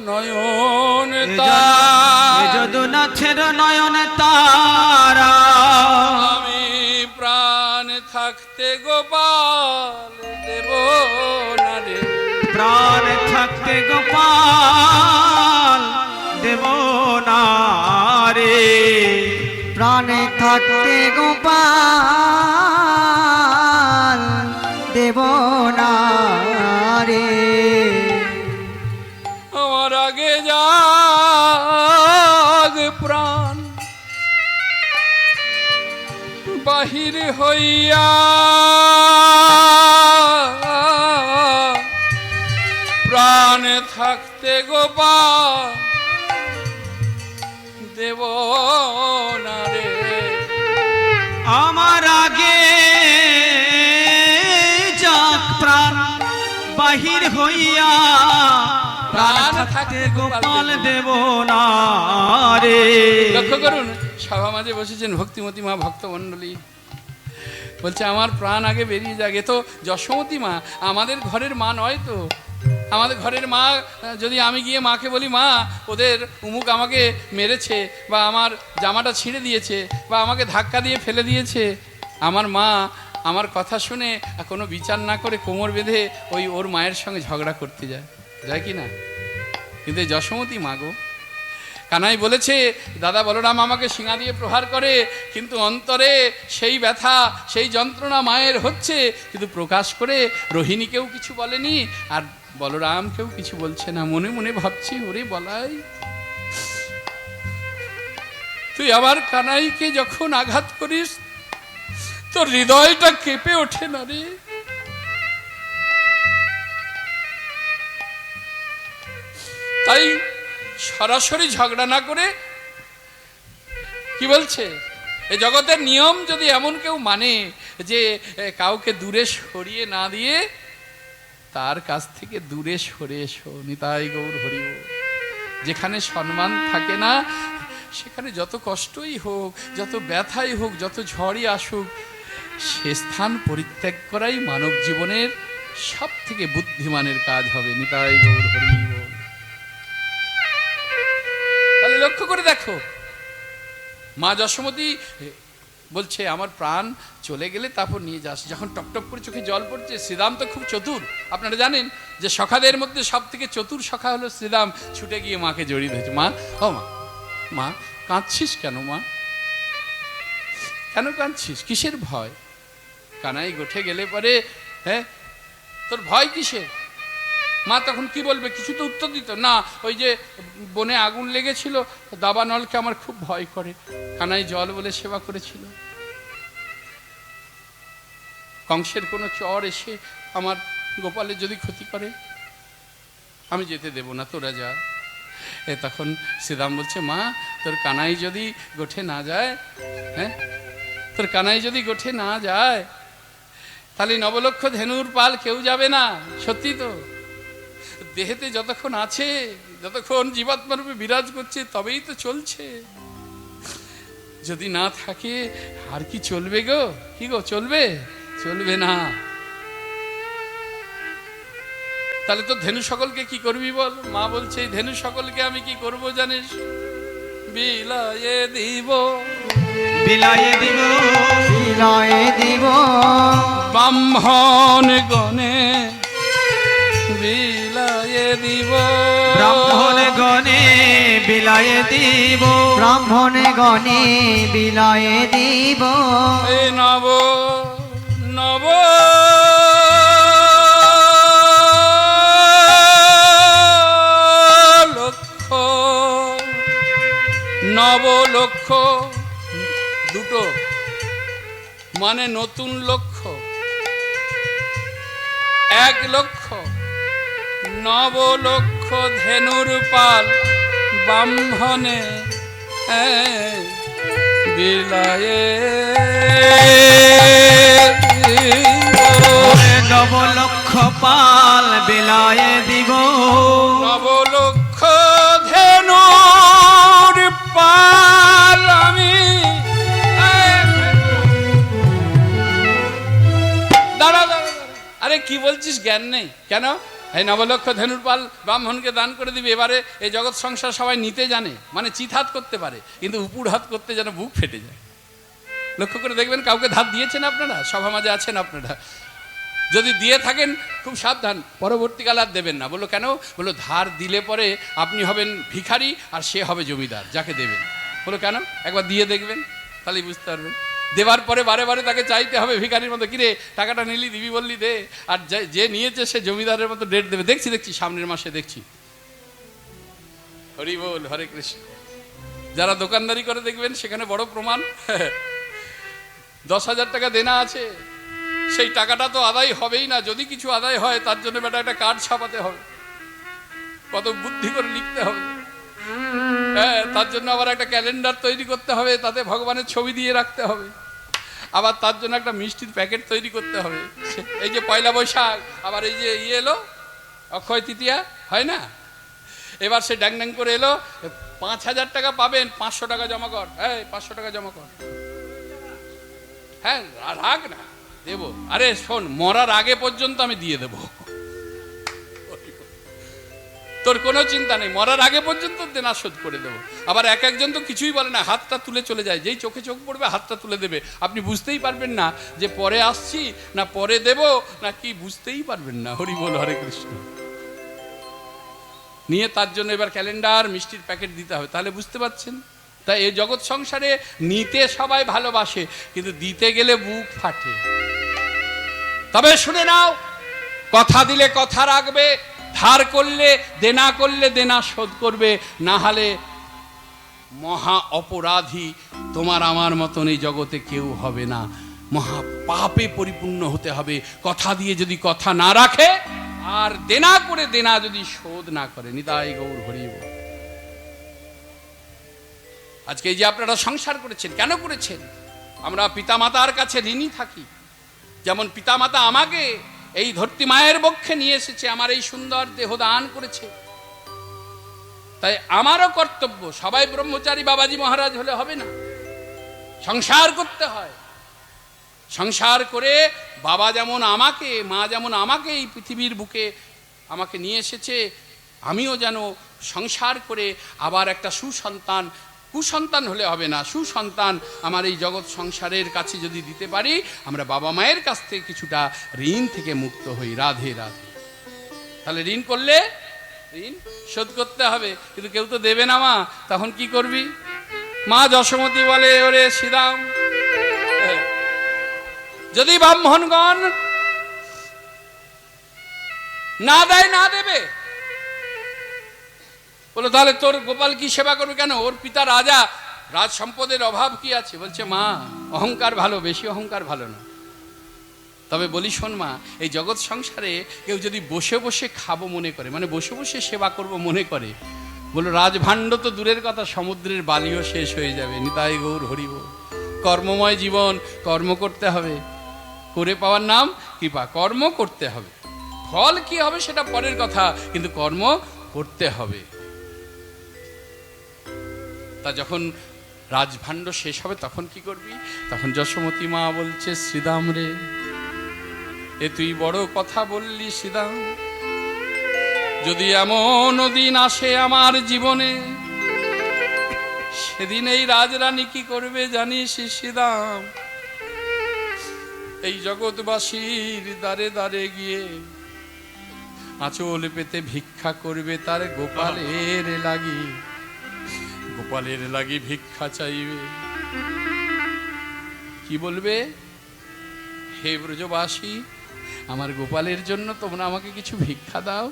নয়ন তারা, যদুনাথের নয়ন তারা, আমি প্রাণ থাকতে গোপাল দেব না রে, প্রাণ থাকতে গোপাল দেব না রে, প্রাণে থাকতে গোপাল দেব না রে, আমার আগে জাগ প্রাণ বাহির হইয়া, প্রাণ থাকতে গোপাল দেব না রে, আমার আগে যাক প্রাণ বাহির হইয়া, প্রাণ থাকতে গোপাল দেব না রে। লক্ষ্য করুন সভা মাঝে বসেছেন ভক্তিমতী মা ভক্তমণ্ডলী, বলছে আমার প্রাণ আগে বেরিয়ে যাক। এ তো যশোমতী মা, আমাদের ঘরের মা নয় তো। আমাদের ঘরের মা যদি আমি গিয়ে মাকে বলি মা ওদের উমুক আমাকে মেরেছে, বা আমার জামাটা ছিঁড়ে দিয়েছে, বা আমাকে ধাক্কা দিয়ে ফেলে দিয়েছে, আমার মা আমার কথা শুনে কোনো বিচার না করে কোমর বেঁধে ওর মায়ের সঙ্গে ঝগড়া করতে যায় কি না? কিন্তু এই যশোমতী মা গো, কানাই বলেছে দাদা বলরাম আমাকে শিঙা দিয়ে প্রহার করে, কিন্তু অন্তরে সেই ব্যথা সেই যন্ত্রণা মায়ের হচ্ছে, কিন্তু প্রকাশ করে রোহিণীকেও কিছু বলেনি আর বলরামকেও কিছু বলছে না। মনে মনে ভাবছি ওরে বলাই, তুই আবার কানাইকে যখন আঘাত করিস তোর হৃদয়টা কেঁপে ওঠে না রে? তাই সরাসরি ঝগড়া না করে কি বলছে, এই জগতের নিয়ম যদি এমন কেউ মানে যে কাউকে দূরে সরিয়ে না দিয়ে তার কাছ থেকে দূরে সরে এসো, নিতাই গৌর হরি বল। যেখানে সম্মান থাকে না সেখানে যত কষ্টই হোক, যত ব্যথাই হোক, যত ঝড়ই আসুক, সে স্থান পরিত্যাগ করাই মানব জীবনের সব থেকে বুদ্ধিমানের কাজ হবে। নিতাই গৌর হরি বল। তাহলে লক্ষ্য করে দেখো, মা যশোমতী বলছে আমার প্রাণ চলে গেলে তারপর নিয়ে যাস। যখন টপটপ করে চোখে জল পড়ছে, শ্রীরাম তো খুব চতুর। আপনারা জানেন যে সখাদের মধ্যে সব থেকে চতুর সখা হলো শ্রীরাম। ছুটে গিয়ে মাকে জড়িয়ে ধরেছে। মা, ও মা, মা কাঁদছিস কেন? মা কেন কাঁদছিস? কিসের ভয়? কানাই গোঠে গেলে পরে, হ্যাঁ তোর ভয় কিসের? মা তখন কি বলবে? কিছু তো উত্তর দিত না। ওই যে বনে আগুন লেগেছিল, দাবানলকে আমার খুব ভয় করে। কানাই জল বলে সেবা করেছিল। কংসের কোনো চর এসে আমার গোপালের যদি ক্ষতি করে, আমি যেতে দেব না, তোরা যা। তখন শ্রীরাম বলছে মা তোর কানাই যদি গোঠে না যায়, হ্যাঁ তোর কানাই যদি গোঠে না যায়, তাহলে নবলক্ষ ধেনুর পাল কেউ যাবে না। সত্যি তো, দেহেতে যতক্ষণ আছে, যতক্ষণ জীবাত্মা রূপে বিরাজ করছে, তবেই তো চলছে। যদি না থাকে আর কি চলবে গো? কি গো চলবে? চলবে না। তাহলে তো ধেনু সকলকে কি করবি বল? মা বলছে এই ধেনু সকলকে আমি কি করব জানিস? বিলায়ে দিব, বিলায়ে দিব, বিলায়ে দিব ব্রাহ্মণ গণে, বিলায়ে দিব, ব্রাহ্মণ গণে বিলায়ে দিব, ব্রাহ্মণ গণে বিলায়ে দিব। এই নব নব লক্ষ, নব লক্ষ দুটো মানে নতুন লক্ষ, 1 লক্ষ, নব লক্ষ ধেনুর পাল ব্রাহ্মণে বিলায়ে নব লক্ষ পাল বিলায়ে দিব, নব লক্ষ ধেনুর পাল আমি। দাঁড়া দাঁড়া, আরে কি বলছিস? জ্ঞান নেই কেন? এই নবলক্ষ ধেনুর পাল ব্রাহ্মণকে দান করে দিবি। এবারে এই জগৎ সংসার সবাই নিতে জানে, মানে চিত হাত করতে পারে, কিন্তু উপুর হাত করতে যেন বুক ফেটে যায়। লক্ষ্য করে দেখবেন কাউকে ধার দিয়েছেন আপনারা? সভা মাঝে আছেন আপনারা, যদি দিয়ে থাকেন খুব সাবধান, পরবর্তীকালে আর দেবেন না। বললো কেন? বললো ধার দিলে পরে আপনি হবেন ভিখারি আর সে হবে জমিদার যাকে দেবেন। বললো কেন? একবার দিয়ে দেখবেন, তাহলেই বুঝতে পারবেন। দেওয়ার পরে বারে বারে তাকে চাইতে হবে ভিখারির মতো, কিরে টাকাটা নিলি, দিবি বললি দে। আর যে নিয়েছে সে জমিদারের মতো ডেট দেবে। দেখছি সামনের মাসে দেখছি। হরি বল, হরে কৃষ্ণ। যারা দোকানদারি করে দেখবেন সেখানে বড় প্রমাণ। 10,000 টাকা দেনা আছে, সেই টাকাটা তো আদায় হবেই না। যদি কিছু আদায় হয় তার জন্য বেটা একটা কার্ড ছাপাতে হবে, কত বুদ্ধি করে লিখতে হবে। হ্যাঁ, তার জন্য আবার একটা ক্যালেন্ডার তৈরি করতে হবে, তাতে ভগবানের ছবি দিয়ে রাখতে হবে। আবার তার জন্য একটা মিষ্টির প্যাকেট তৈরি করতে হবে। এই যে পয়লা বৈশাখ, আবার এই যে এলো অক্ষয় তৃতীয়া, হয় না? এবার সে ড্যাং ড্যাং করে এলো, 5,000 টাকা পাবেন, 500 টাকা জমা কর। এই 500 টাকা জমা কর। হ্যাঁ, রাগ না, দেবো। আরে শোন, মরার আগে পর্যন্ত আমি দিয়ে দেবো, তোর কোনো চিন্তা নেই, মরার আগে পর্যন্ত দেনা শোধ করে দেবো। আবার এক একজন তো কিছুই বলে না, হাতটা তুলে চলে যায়, যেই চোখে চোখ পড়বে হাতটা তুলে দেবে। আপনি বুঝতেই পারবেন না যে পরে আসছি না পরে দেব না কি, বুঝতেই পারবেন না। হরি বল, হরে কৃষ্ণ। নিয়ে তার জন্য এবার ক্যালেন্ডার, মিষ্টির প্যাকেট দিতে হবে, তাহলে বুঝতে পারছেন। তাই এই জগৎ সংসারে নিতে সবাই ভালোবাসে, কিন্তু দিতে গেলে বুক ফাটে। তবে শুনে নাও, কথা দিলে কথা রাখবে, ধার করলে দেনা করলে দেনা শোধ করবে, না হলে মহা অপরাধী তোমার আমার মতন এই জগতে কেউ হবে না। মহা পাপে পরিপূর্ণ হতে হবে কথা দিয়ে যদি কথা না রাখে, আর দেনা করে দেনা যদি শোধ না করে। নিতাই গৌর হরি বল। আজকে এই যে আপনারা সংসার করেছেন, কেন করেছেন? আমরা পিতামাতার কাছে ঋণী থাকি। যেমন পিতামাতা আমাকে এই ধরতি মায়ের বক্ষে নিয়ে এসেছে, আমার এই সুন্দর দেহ দান করেছে, তাই আমারও কর্তব্য। সবাই ব্রহ্মচারী বাবাজি মহারাজ হলে হবে না, সংসার করতে হয়। সংসার করে বাবা যেমন আমাকে, মা যেমন আমাকে এই পৃথিবীর বুকে আমাকে নিয়ে এসেছে, আমিও যেন সংসার করে আবার একটা সুসন্তান, কুসন্তান হলে হবে না, সুসন্তান আমার এই জগৎ সংসারের কাছে যদি দিতে পারি, আমরা বাবা মায়ের কাছ থেকে কিছুটা ঋণ থেকে মুক্ত হই। রাধে রাধে। তাহলে ঋণ করলে ঋণ শোধ করতে হবে, কিন্তু কেউ তো দেবে না মা, তখন কি করবি? মা যশোমতী বলে, ওরে শ্রীরাম, যদি ব্রাহ্মণগণ না দেয়, না দেবে, বলো তাহলে তোর গোপাল কি সেবা করবে? কেন? ওর পিতা রাজা, রাজ সম্পদের অভাব কি আছে? বলছে মা, অহংকার ভালো, বেশি অহংকার ভালো না। তবে বলি শোন মা, এই জগৎ সংসারে কেউ যদি বসে বসে খাবো মনে করে, মানে বসে বসে সেবা করব মনে করে, বলো রাজভাণ্ড তো দূরের কথা, সমুদ্রের বালিও শেষ হয়ে যাবে। নিতাই গৌর হরি বল। কর্মময় জীবন, কর্ম করতে হবে, করে পাওয়ার নাম কৃপা। কর্ম করতে হবে, ফল কি হবে সেটা পরের কথা, কিন্তু কর্ম করতে হবে। তা যখন রাজভাণ্ড শেষ হবে তখন কি করবি? তখন যশোমতী মা বলছে, শ্রীদাম রে, এ তুই বড় কথা বললি শ্রীদাম। যদি এমন দিন আসে আমার জীবনে, সেদিন এই রাজরানী কি করবে জানিস শ্রীদাম? এই জগৎবাসীর দ্বারে দ্বারে গিয়ে আঁচল পেতে ভিক্ষা করবে, তার গোপালের লাগি, গোপালের লাগি ভিক্ষা চাইবে। কি বলবে? হে ব্রজবাসী, আমার গোপালের জন্য তোমরা আমাকে কিছু ভিক্ষা দাও।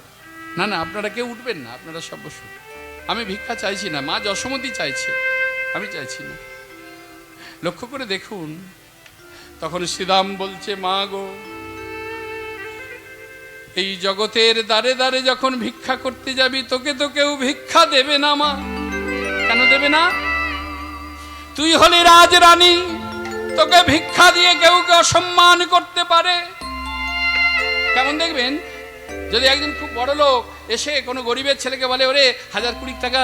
না না, আপনারা কেউ উঠবেন না, আপনারা সব বসুন। আমি ভিক্ষা চাইছি না, মা যশোমতী চাইছে, আমি চাইছি না। লক্ষ্য করে দেখুন, তখন শ্রীরাম বলছে, মা গো, এই জগতের দ্বারে দ্বারে যখন ভিক্ষা করতে যাবি, তোকে তো কেউ ভিক্ষা দেবে না মা। কেন দেবে না? তুই হলি রাজরানী, তোকে ভিক্ষা দিয়ে কেউ কে অসম্মান করতে পারে। কেমন দেখবেন, যদি একজন খুব বড় লোক এসে কোনো গরিবের ছেলেকে বলে, ওরে 1020 টাকা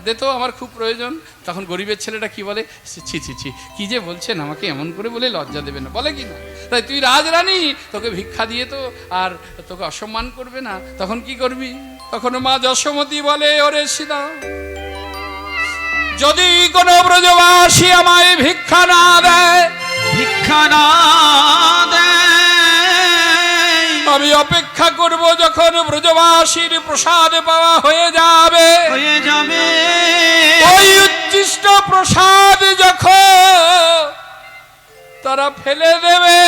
দে তো, আমার খুব প্রয়োজন, তখন গরিবের ছেলেটা কি বলে? ছি ছি ছি, কি যে বলছেন, আমাকে এমন করে বলে লজ্জা দেবে না, বলে কি না? তাই তুই রাজরানী, তোকে ভিক্ষা দিয়ে তো আর তোকে অসম্মান করবে না, তখন কি করবি? তখন মা যশোমতী বলে, ওরে সীতা, যদি কোনো ব্রজবাসী আমায় ভিক্ষা না দেয়, ভিক্ষা না দেয়, আমি অপেক্ষা করব যখন ব্রজবাসীর প্রসাদ পাওয়া হয়ে যাবে, হয়ে যাবে, ওই উচ্ছিষ্ট প্রসাদ যখন তারা ফেলে দেবে,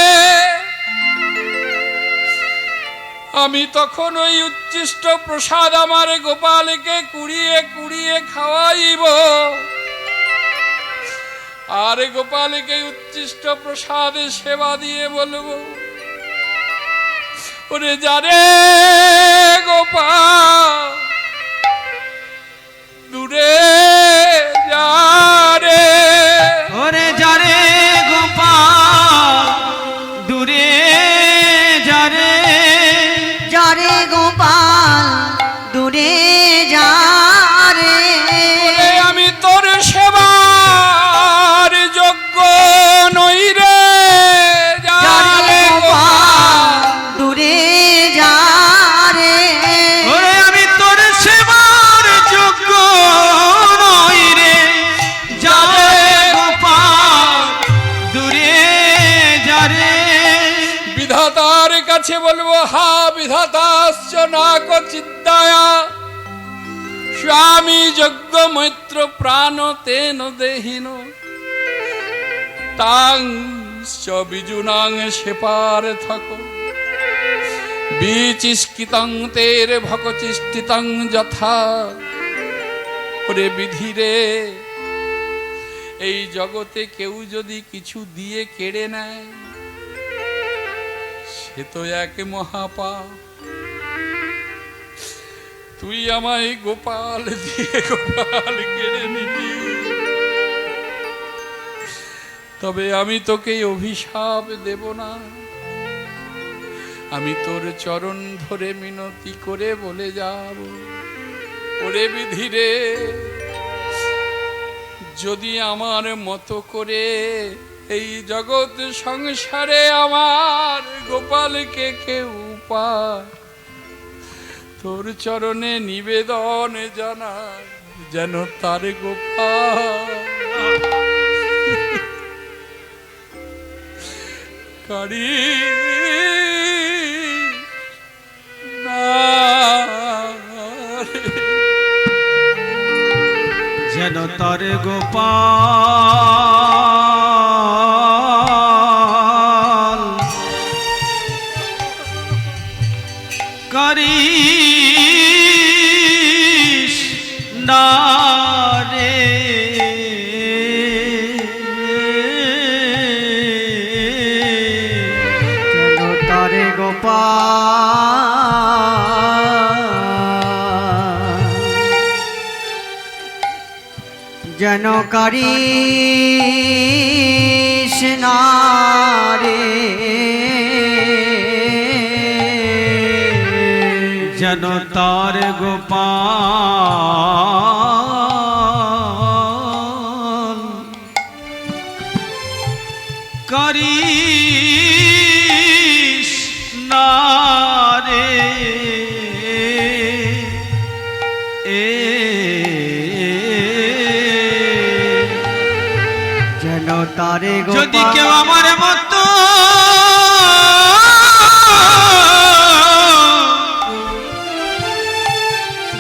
আমি তখন ওই উচ্ছিষ্ট প্রসাদ আমার গোপালকে কুড়িয়ে কুড়িয়ে খাওয়াইব, আর গোপালকে উচ্ছিষ্ট প্রসাদে সেবা দিয়ে বলবো, ওরে যারে গোপাল দূরে যারে, ওরে যারে গোপাল দূরে যারে, যারে গোপাল দূরে যা কাছে বলবো, হা বিধাতাশ্চ নাক চিদ্দায়া স্বামী যজ্ঞ মৈত্র প্রাণ তেন দেহিন তাং বিজুনাং সেপার থাকো বিচিষ্কিতং তের ভকচিষ্টিতং যথা। ওরে বিধিরে, এই জগতে কেউ যদি কিছু দিয়ে কেড়ে নেয় সে তো এক মহাপাপ। তুই আমায় গোপাল দিয়ে গোপাল কেড়ে নিবি, তবে আমি তোকে অভিশাপ দেব না। আমি তোর চরণ ধরে মিনতি করে বলে যাব, ওরে বিধিরে, যদি আমার মতো করে এই জগৎ সংসারে আমার গোপালকে কেউ পায়, তোর চরণে নিবেদন জানায় যেন তার গোপাল কারি যেন তার গোপাল করিস না রে। যেন তার গোপাল যেন করিস না রে। যেন তার গোপাল করিস না রে। যেন তার যদি কেউ আমার মতো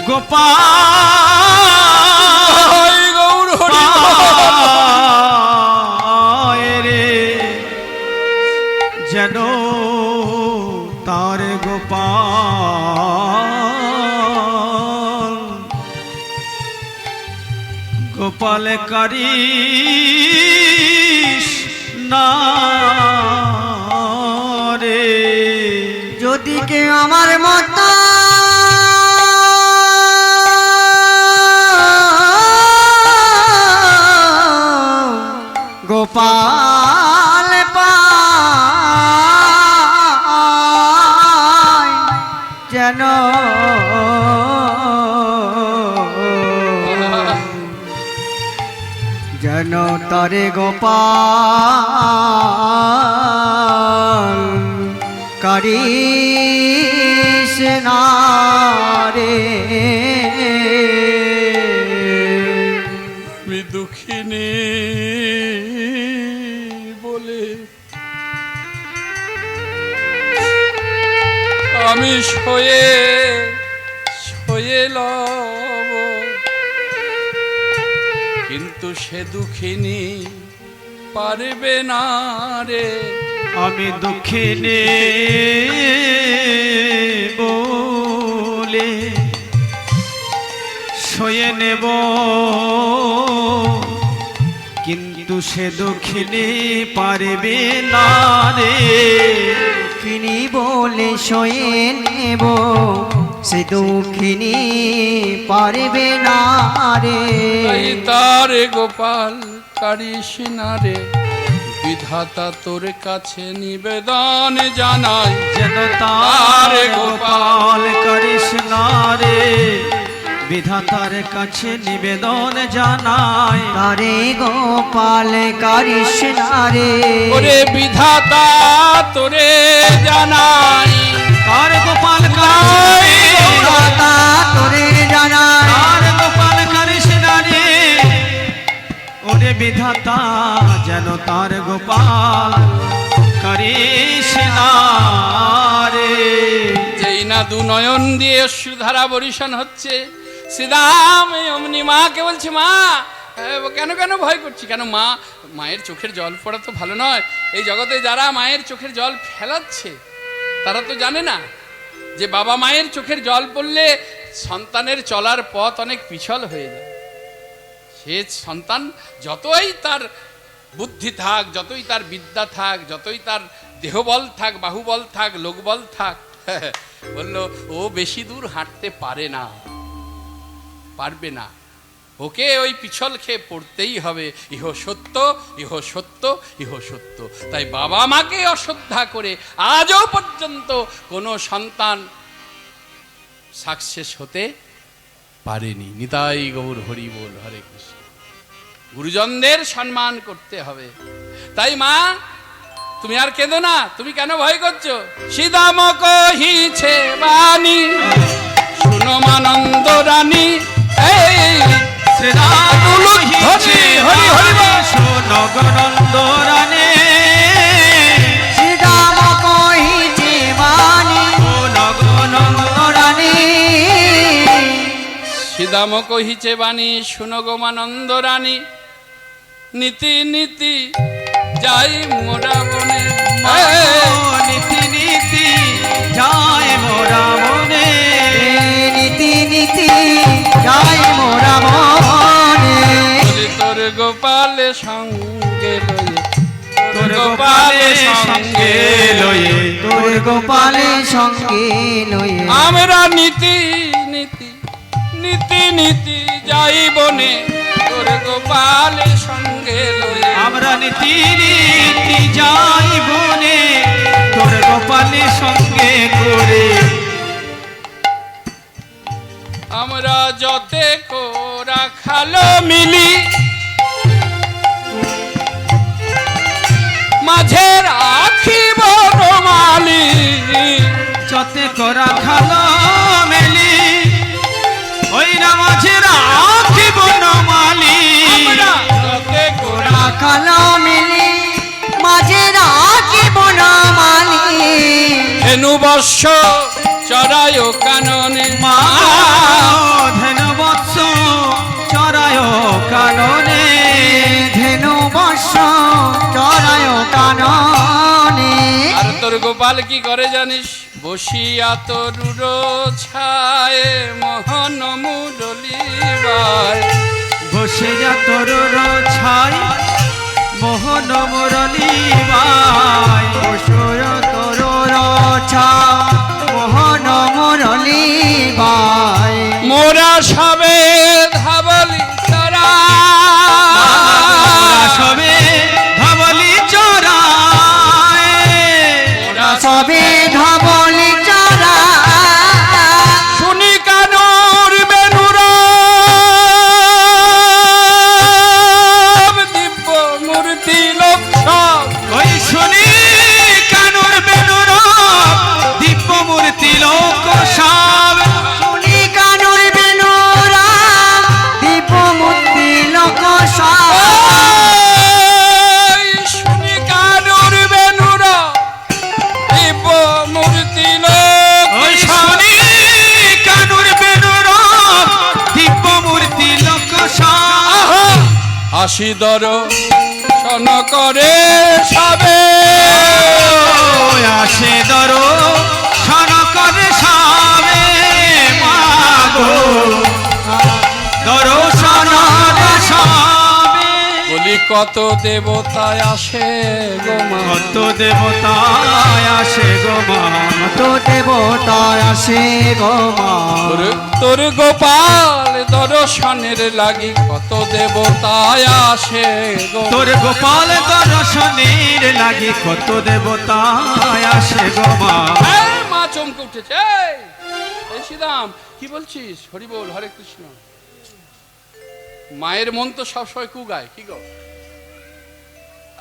গোপাল গৌর হরি রে, যেন তার গোপাল গোপাল করিস না রে। যদি কেউ আমার মতো গোপাল পায়, যেন যেন তারে গোপাল করিস না রে। আমি দুঃখিনী বলে আমি শোয়ে শোয়ে লব, কিন্তু সে দুঃখিনী পারবে না রে। আমি দুঃখিনী বলে শোয়ে নেব, কিন্তু সে দুঃখিনী পারবে না রে। দুঃখিনী বলে শোয়ে নেব, সে দুঃখিনী পারবে না রে। তাই তার গোপাল কারিস না রে, বিধাতা তোর কাছে নিবেদন জানাই যেন তার গোপাল করিস না রে। বিধাতার কাছে নিবেদন জানাই, তারে গোপাল করিস না রে। ওরে বিধাতা তোরে জানাই, তার গোপাল করিস দাতা তোরে জানাই, তার গোপাল করিস না রে। ওরে বিধাতা যেন তার গোপাল করিস না রে। যেই না দু নয়ন দিয়ে অশ্রুধারা বরিশন হচ্ছে, শ্রীরাম অমনি মাকে বলছে, মা কেন কেন ভয় করছি কেন? মা, মায়ের চোখের জল পড়া তো ভালো নয়। এই জগতে যারা মায়ের চোখের জল ফেলাচ্ছে তারা তো জানে না যে বাবা মায়ের চোখের জল পড়লে সন্তানের চলার পথ অনেক পিছল হয়ে যায়। সে সন্তান যতই তার বুদ্ধি থাক, যতই তার বিদ্যা থাক, যতই তার দেহবল থাক, বাহুবল থাক, লোকবল থাক, বলল ও বেশি দূর হাঁটতে পারে না, পারবে না, ওকে ওই পিছল খেয়ে পড়তেই হবে। ইহ সত্য, ইহ সত্য, ইহ সত্য। তাই বাবা মাকে অশ্রদ্ধা করে আজও পর্যন্ত কোনো সন্তান সাকসেস হতে পারেনি। নিতাই গৌর হরি বল, হরে কৃষ্ণ। গুরুজনদের সম্মান করতে হবে। তাই মা, তুমি আর কেঁদো না। তুমি কেন ভয় করছো? শ্রীদাম কহিছে বাণী, শুনো মানন্দ রানী। এই শ্রীরাম কহিছে হরি হরি বল। শোনো গো নন্দ রানী, শ্রীরাম কহিছে বাণী, শোনো গো নন্দ রানী। শ্রীদাম কহিছে বাণী, শুনো গো মানন্দ রানী। নীতি নীতি যাই মোরা বনে। নীতি নীতি যায় মোরা মনে, নীতি নীতি যাই মোরা মনে। তোর গোপালে সঙ্গে লয়ে, তোর গোপালে সঙ্গে লয়ে, তোর গোপালে সঙ্গে লয়ে। আমরা নীতি নীতি নীতি নীতি যাই বনে, তোর গোপালে সঙ্গে লয়ে। আমরা নীতি নীতি যাই বনে, তোর গোপালে সঙ্গে করে। আমরা যতে কোরা খালো মিলি, মাঝের আখি বনমালি। যতে করা খালো মেলি, ওই না মাঝের আখি বনমালি। আমরা যতে কোরা রাখালো মিলি, মাঝে রাখি বনমালি। ধেনু বর্ষ চড়ায় কাননে। মা ধেনু বৎস চরায় কাননে, ধেনু বর্ষ চড়ায় কাননে। আর তোর গোপাল কি করে জানিস? বসিয়া তরুর ছায় মোহন মুরলিবায়। বসে যা তোর ছাই মোহন মুরলি বাই। বসুর তরুর ছা মোহন মুরলি বাই। মোরা সবে ধাবলি চরা, সবে ধবলি চরায়, মোরা সবে ধবলি চরা। শুনি কানুর বেনুর দিব্য মূর্তি লোকসব। ওই শুনি কানুর বেনুর দিব্য মূর্তি লোক সব। শুনি কানুর বেনুরা দীপ মূর্তি লোক সব। ওই শুনি কানুর বেনুর দিব্য মূর্তি ওই লোকসব। শুনি কানুর বেনুর দিব্য মূর্তি লোক সব। হাসি দর সন করে সবে। আসে দর সন করে সবে, মাগো দর্শন সবে। বলি কত দেবতায় আসে গো মা। কত দেবতায় আসে গো মা, তো দেবতায় আসে গো মা। তোর গোপাল দর্শনের লাগি কত দেবতায় আসে গো। তোর গোপাল দর্শনের লাগি কত দেবতায় আসে গো মা। এই মা চমকে উঠেছে। এই শ্রীরাম কি বলছিস? হরি বল, হরে কৃষ্ণ। মায়ের মন তো সবসময় কুগায়, কি গো?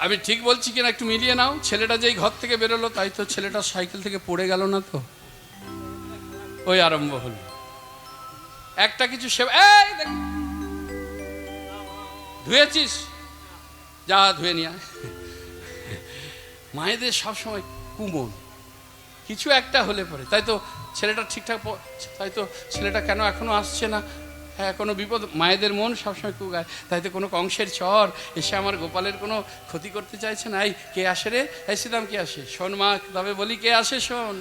আমি ঠিক বলছি কিনা একটু মিলিয়ে নাও। ছেলেটা যেই ঘর থেকে বেরোলো, তাই তো ছেলেটা সাইকেল থেকে পড়ে গেল না তো? ওই আরম্ভ হলো একটা কিছু সেবা। এই দেখ, ধুয়েছিস? যা ধুয়ে নিয়ে আয়। মায়েদের সবসময় কুমন, কিছু একটা হলে পরে তাই তো ছেলেটা ঠিকঠাক তাই তো ছেলেটা কেন এখনো আসছে না, হ্যাঁ কোনো বিপদ, মায়েদের মন সবসময় কুগায়। তাই তো কোনো কংসের চর এসে আমার গোপালের কোনো ক্ষতি করতে চাইছে না। এই কে আসে রে, এই শ্রীরাম কে আসে, শোন মা তবে বলি কে আসে শোন।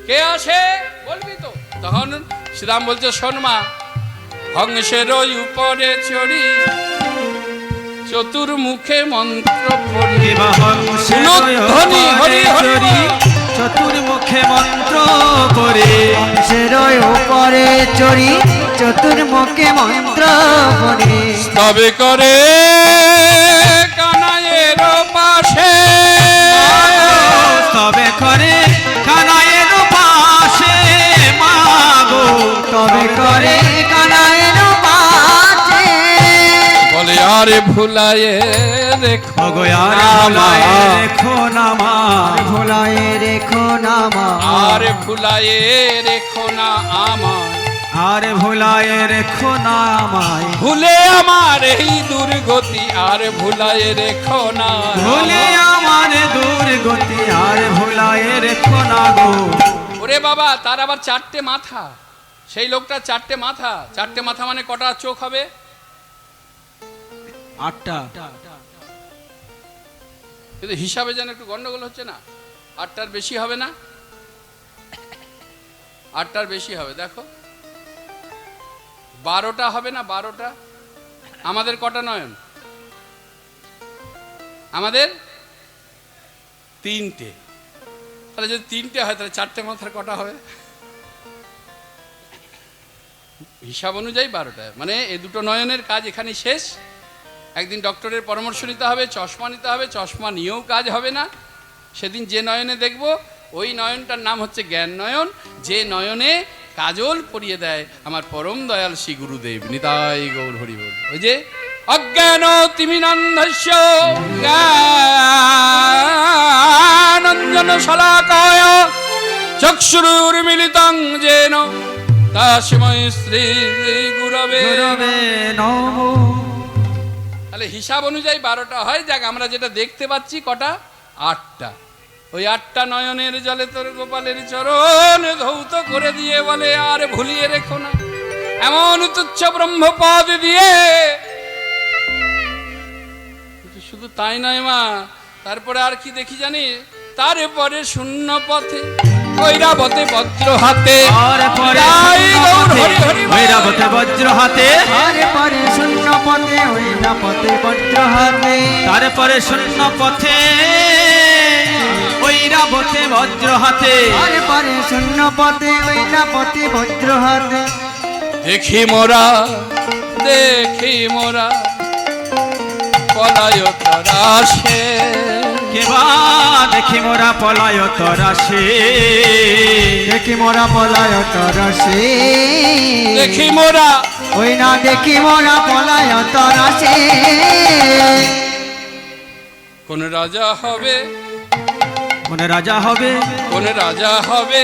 কে আসে বলবি তো? তখন শ্রীরাম বলছে শোন মা, হংসের উপরে চড়ি চতুর্মুখে মন্ত্র পড়ি, চতুর্মুখে মন্ত্র পড়ে, হংসের উপরে চড়ি চতুর্মুখে মন্ত্র পড়ে, তবে করে কানাইয়ের পাশে, তবে করে কানাইয়ের পাশে মাগো, তবে করে কানাইয়ের পাশে, বলে আরে ভুলায়ে রেখো গো আরে ভুলায়ে রেখো না মা, ভোলায় রেখো না মা, আরে ভুলায়ে রেখো না আমায়, আরে ভুলায়ে রেখো না আমায়, ভুলে আমার এই দুর্গতি আর ভুলায়ে রেখো না, ভুলে আমার দুর্গতি আর ভুলায়ে রেখো না গো। ওরে বাবা, তার আবার চারটে মাথা, সেই লোকটা চারটে মাথা, চারটে মাথা মানে কটা চোখ হবে? 8টা। কিন্তু হিসাবে যেন একটু গন্ডগোল হচ্ছে না, 8টার বেশি হবে না, 8টার বেশি হবে, দেখো 12টা হবে না, 12টা। আমাদের কটা নয়ন? আমাদের 3টে। তাহলে যদি 3টে হয় তাহলে 4টে মাথার কটা হবে? হিসাব অনুযায়ী 12টা, মানে এই দুটো নয়নের কাজ এখানে শেষ। একদিন ডক্টরের পরামর্শ নিতে হবে, চশমা নিতে হবে, চশমা নিয়েও কাজ হবে না। সেদিন যে নয়নে দেখব ওই নয়নটার নাম হচ্ছে জ্ঞান নয়ন, যে নয়নে কাজল পরিয়ে দেয় আমার পরম দয়াল শ্রী গুরুদেব নিতাই গৌর হরি বল। ওই যে অজ্ঞান তিমিরান্ধস্য জ্ঞানাঞ্জন শলাকায় চক্ষুরুর্মিলিতং যেন তস্मै শ্রী গুরবে নমো। তাহলে হিসাব অনুযায়ী 12টা হয়। যাক, আমরা যেটা দেখতে পাচ্ছি কটা? 8টা। ওই 8টা নয়নের জলে তোর গোপালের চরণ ধৌত করে দিয়ে বলে আর ভুলিয়ে রেখো না, এমন তুচ্ছ ব্রহ্মপদ দিয়ে। শুধু তাই নয় মা, তারপরে আর কি দেখি জানি, তারপরে শূন্য পথে ঐরাবতে বজ্র হাতে, ঐরাবতে বজ্র হাতে, তারপরে শূন্য পথে ঐরাবতে বজ্র হাতে, তারপরে শূন্য পথে ঐরাবতে বজ্র হাতে, তারপরে শূন্য পথে ঐরাবতে বজ্র হাতে, দেখি মোরা পলায় তরাসে, কেবা দেখি মোরা পলায় তরাসে, দেখি মোরা পলায় তরাসে, দেখি মোরা ওই না দেখি মোরা পলায় তরাসে। কোন রাজা হবে, কোন রাজা হবে, কোন রাজা হবে,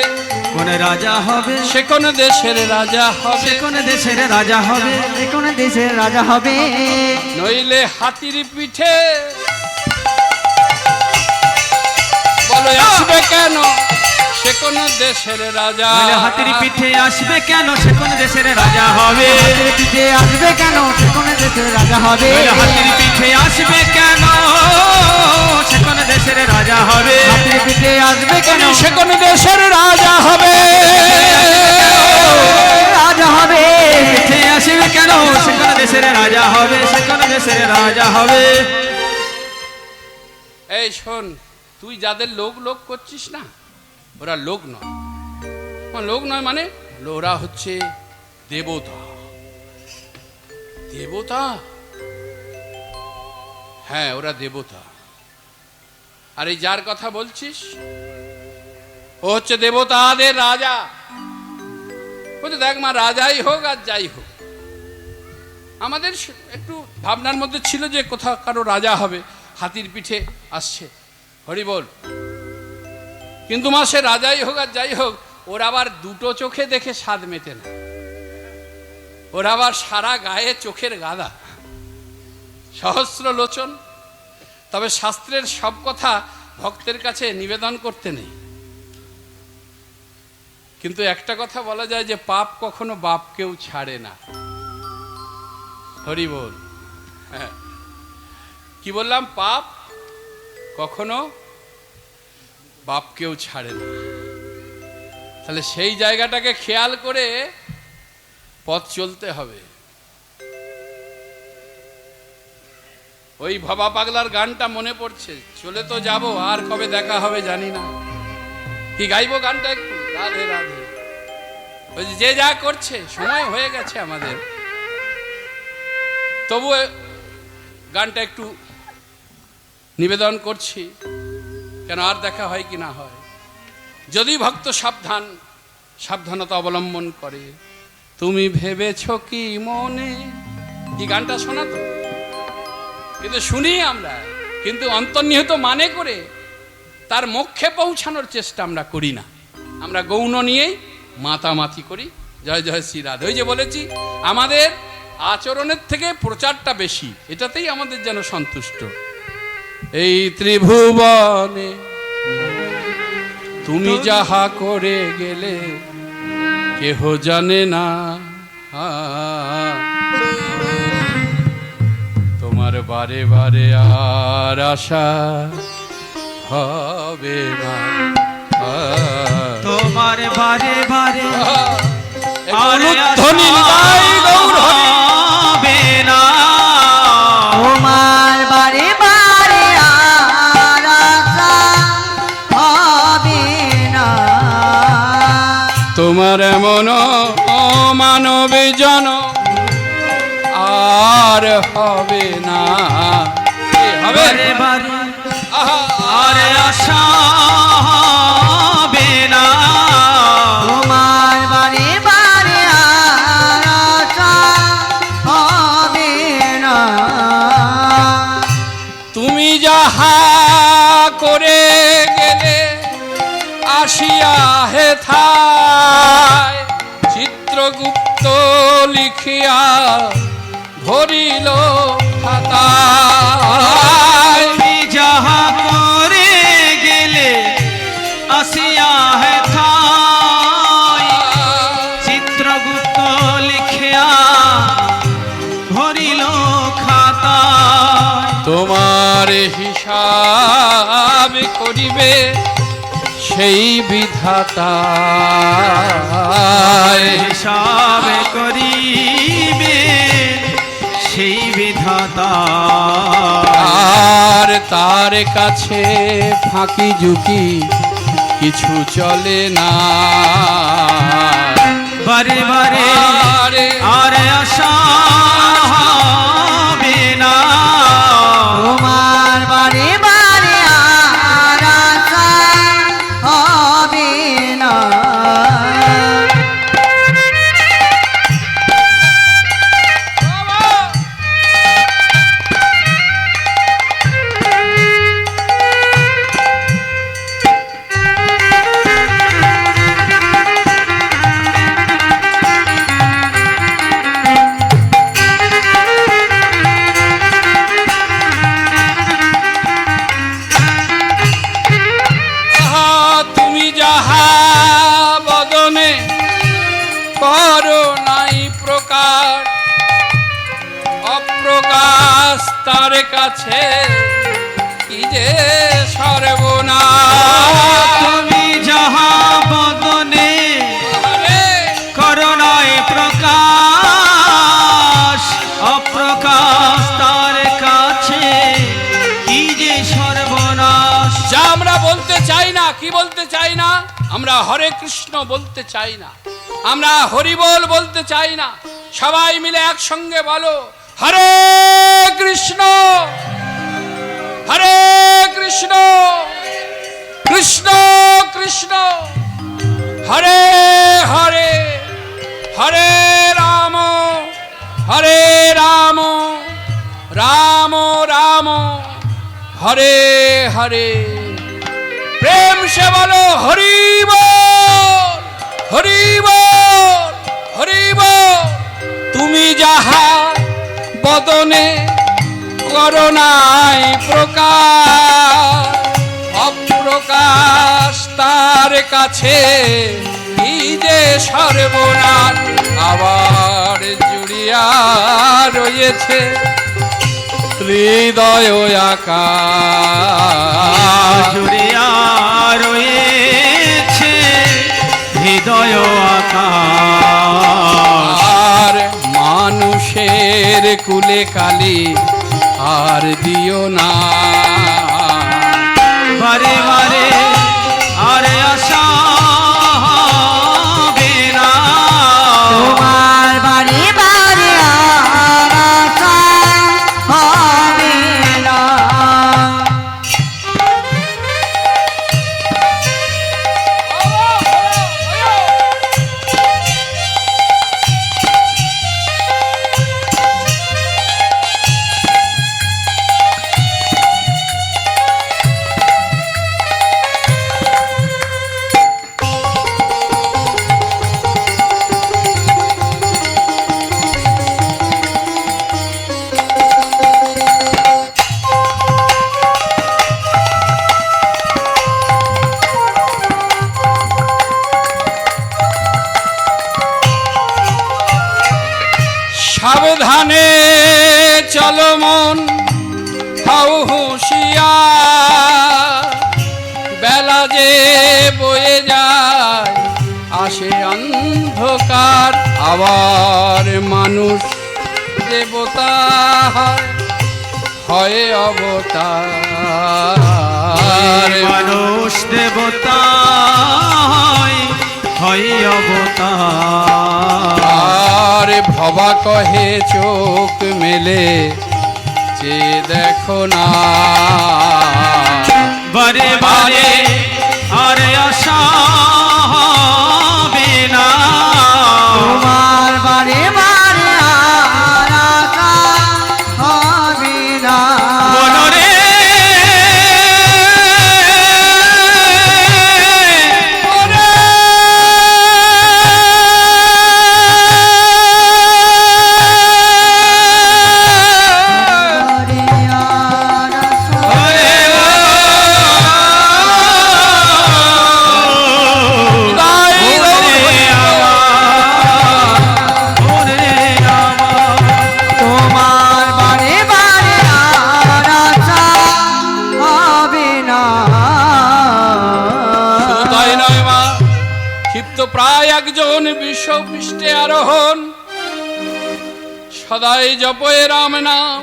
কোন রাজা হবে, সে কোন দেশের রাজা হবে, সে কোন দেশের রাজা হবে, যে কোন দেশের রাজা হবে, নইলে হাতির পিঠে বলো আসবে কেন, সে কোন দেশের রাজা, নইলে হাতির পিঠে আসবে কেন, সে কোন দেশের রাজা হবে, হাতির পিঠে আসবে কেন, যে কোন দেশের রাজা হবে, নইলে হাতির পিঠে আসবে কেন, সে কোন দেশের রাজা হবে, হাতির পিঠে আসবে কেন, সে কোন দেশের রাজা হবে, রাজা হবে, পিঠে আসবে কেন, সে কোন দেশের রাজা হবে, সে কোন দেশের রাজা হবে। এই শোন, তুই যাদের লোক লোক করছিস না, ওরা লোক নয়। লোক নয় মানে ওরা হচ্ছে দেবতা। দেবতা, হ্যাঁ ওরা দেবতা। আর এই যার কথা বলছিস ও হচ্ছে দেবতাদের রাজা। বলছে দেখ মা, রাজাই হোক আর যাই হোক, আমাদের একটু ভাবনার মধ্যে ছিল যে কোথাও কারো রাজা হবে, হাতির পিঠে আসছে, হরি বল। কিন্তু মা সে রাজাই হোক আর যাই হোক, ওর আবার দুটো চোখে দেখে স্বাদ মেটে না, ওর আবার সারা গায়ে চোখের গাদা। সহস্র লোচন। তবে শাস্ত্রের সব কথা ভক্তের কাছে নিবেদন করতে নেই, কিন্তু একটা কথা বলা যায় যে পাপ কখনো বাপকেও ছাড়ে না। হরি বল। হ্যাঁ, কি বললাম? পাপ কখনো বাপকেও ছাড়ে না। তাহলে সেই জায়গাটাকে খেয়াল করে পথ চলতে হবে। ওই ভবা পাগলার গানটা মনে পড়ছে, চলে তো যাব আর কবে দেখা হবে জানি না। কি গাইবো গানটা একটু? রাধে রাধে। ওই যে যা করছে, সময় হয়ে গেছে আমাদের, তবু গানটা একটু নিবেদন করছি, কেন আর দেখা হয় কি না হয়। যদি ভক্ত সাবধানতা অবলম্বন করে। তুমি ভেবেছ কি মনে, এই গানটা শোনা তো, কিন্তু শুনি আমরা, কিন্তু অন্তর্নিহিত মানে করে তার মোক্ষে পৌঁছানোর চেষ্টা আমরা করি না। আমরা গৌণ নিয়েই মাতামাতি করি। জয় জয় শ্রী রাধে। ওই যে বলেছি, আমাদের আচরণের থেকে প্রচারটা বেশি, এটাতেই আমাদের যেন সন্তুষ্ট। এই ত্রিভুবনে তুমি যাহা করে গেলে কেহ জানে না, তোমার বারে বারে আর আশা হবে না, তোমার বারে বারে ধ্বনি গাই গৌর হরি। হবে না, তোমার বারে বারে আর আশা হবে না, তোমার এমন মানব জন আর হবে না। হবে বারে বারে আহা, আর আশা হবে না, তোমার বারে বারে আর আশা হবে না, তুমি যাহা করে গেলে আসিয়া হেথায় চিত্রগুপ্ত লিখিয়া ভরিল খাতায়। তুমি যাহা করে গেলে আসিয়া হেথায় চিত্রগুপ্ত লিখিয়া ভরিল খাতায়। তোমার হিসাব করিবে সেই বিধাতা, হিসাব করিবে সেই বিধাতা, আর তার কাছে ফাঁকি ঝুঁকি কিছু চলে না। বারে বারে আরে আর আশা হবে না, তোমার বারে বারে আর আশা হবে না, তুমি যাহা বদনে করো নাই প্রকার, অপ্রকাশ তার কাছে কি যে সর্বনাশ। তুমি যাহা বদনে করুণায় প্রকাশ, অপ্রকাশ তার কাছে কি যে সর্বনাশ। যা আমরা বলতে চাই না, কি বলতে চাই না? আমরা হরে কৃষ্ণ বলতে চাই না, আমরা হরিবোল বলতে চাই না। সবাই মিলে একসঙ্গে বলো, হরে কৃষ্ণ হরে কৃষ্ণ কৃষ্ণ কৃষ্ণ হরে হরে, হরে রাম রাম রাম হরে হরে। প্রেম সে বলো হরি বল হরি বল হরি বল। তুমি যাহা বদনে করোনায় প্রকাশ, অপ্রকাশ তার কাছে কি যে সর্বনাশ। আবার জুড়িয়া রয়েছে হৃদয় আকাশ, জুড়িয়া রয়েছে হৃদয় আকাশ। আর মানুষের কুলে কালি আর দিও না, বারে বারে আর আশা হবে না। তোমার বারে বারে আর আশা হবে না। সাবধানে চলো মন, হও হুঁশিয়ার, বেলা যে বয়ে যায় আসে অন্ধকার। আবার মানুষ দেবতা হয়, হয় অবতার। মানুষ দেবতা হয় অবতার। আর ভবা কহে চোখ মেলে যে দেখো না, বারে বারে আর আশা হবে না। তোমার বারে বারে আর আশা হবে না। মনরে বারে আর আশা তোমার বারে বারে আর আশা হবে না। শুধু তাই নয় মা, ক্ষিপ্ত প্রায় একজন বিশ্বপৃষ্ঠে আরোহণ, সদাই জপয়ে রাম নাম,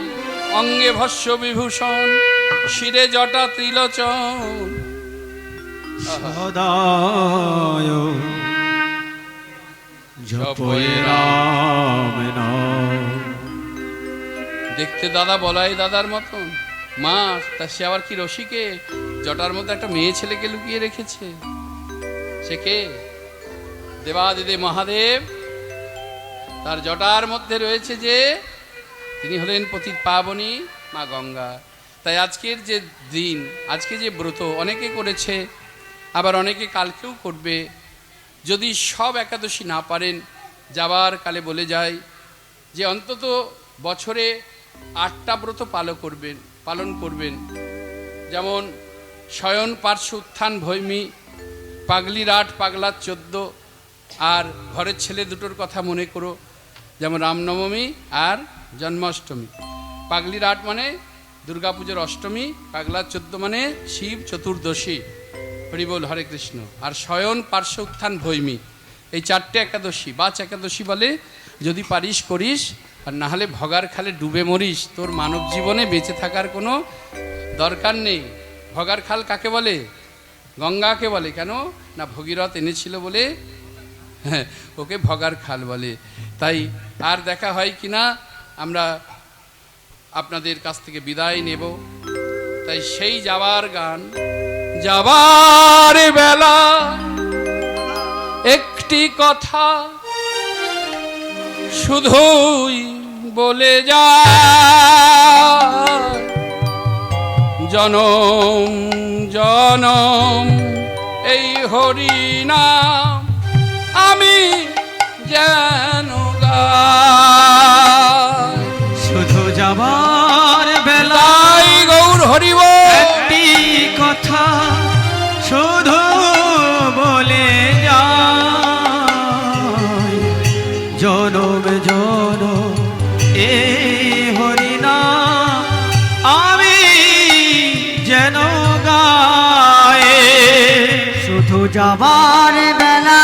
অঙ্গে ভস্য বিভূষণ, শিরে জটা ত্রিলোচন। সদায় জপয়ে রাম নাম। দেখতে দাদা বলাই দাদার মতন, মা তা সে আবার কি রসিকে, জটার মধ্যে একটা মেয়ে ছেলেকে লুকিয়ে রেখেছে। সে কে? দেবাদিদেব মহাদেব। তার জটার মধ্যে রয়েছে যে তিনি হলেন পতিত পাবনী মা গঙ্গা। তাই আজকের যে দিন, আজকে যে ব্রত অনেকে করেছে, আবার অনেকে কালকেও করবে। যদি সব একাদশী না পারেন, যাবার কালে বলে যায় যে অন্তত বছরে 8টা ব্রত পালন করবেন। যেমন শয়ন পার্শ্ব উত্থান ভৈমী, পাগলি রাট পাগলার 14, আর ঘরের ছেলে দুটোর কথা মনে করো, যেমন রামনবমী আর জন্মাষ্টমী। পাগলি রাট মানে দুর্গাপুজোর অষ্টমী, পাগলার 14 মানে শিব চতুর্দশী। হরিবোল হরে কৃষ্ণ। আর শয়ন পার্শ্ব উত্থান ভৈমী, এই 4টে একাদশী বাচ একাদশী বলে। যদি পারিস করিস, আর না হলে ভগার খালে ডুবে মরিস, তোর মানব জীবনে বেঁচে থাকার কোনো দরকার নেই। ভগার খাল কাকে বলে? গঙ্গাকে বলে। কেন না ভগীরথ এনেছিল বলে হ্যাঁ, ওকে ভগার খাল বলে। তাই আর দেখা হয় কিনা আমরা আপনাদের কাছ থেকে বিদায় নেব। তাই সেই যাবার গান, যাবার বেলা একটি কথা শুধুই বলে যায়, জনম জনম এই হরিনাম আমি যেন গাই। শুধু যাবার বেলা জনম জনম এই হরিনাম আমি যেন গায়ে। শুধু যাবার বেলা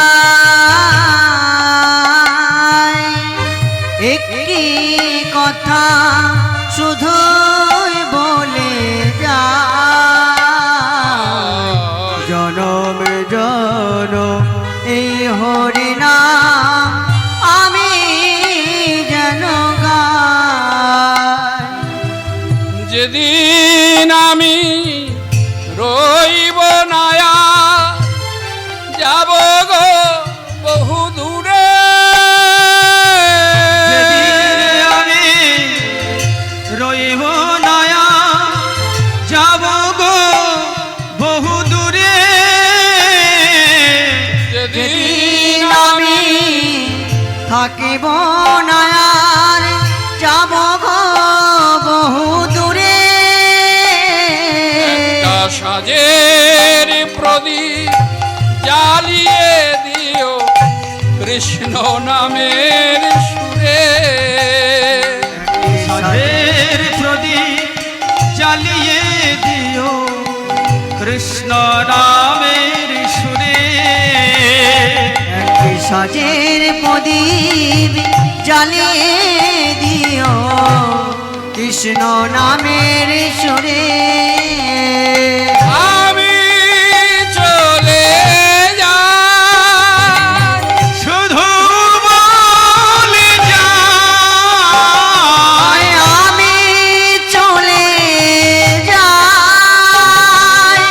একটি কথা শুধুই বলে যা, জনম জনম এই হরিনাম আমি যেন গাই। যেদিন আমি রইব নায়া যাব গো বহু দূরে, যেদিন আমি রইব নয়া যাব গো বহু দূরে, যেদিন আমি থাকিব না আর যাব গো বহু দূরে। একটা সাজের প্রদীপ জ্বালিয়ে দিও কৃষ্ণ নামের সুরে, সাধের প্রদীপ জ্বালিয়ে দিও কৃষ্ণ নামের সুরে। একটি সাজের প্রদীপ জ্বালিয়ে দিও কৃষ্ণ নামের সুরে। আমি চলে যাই শুধু বলে যাই, আমি চলে যাই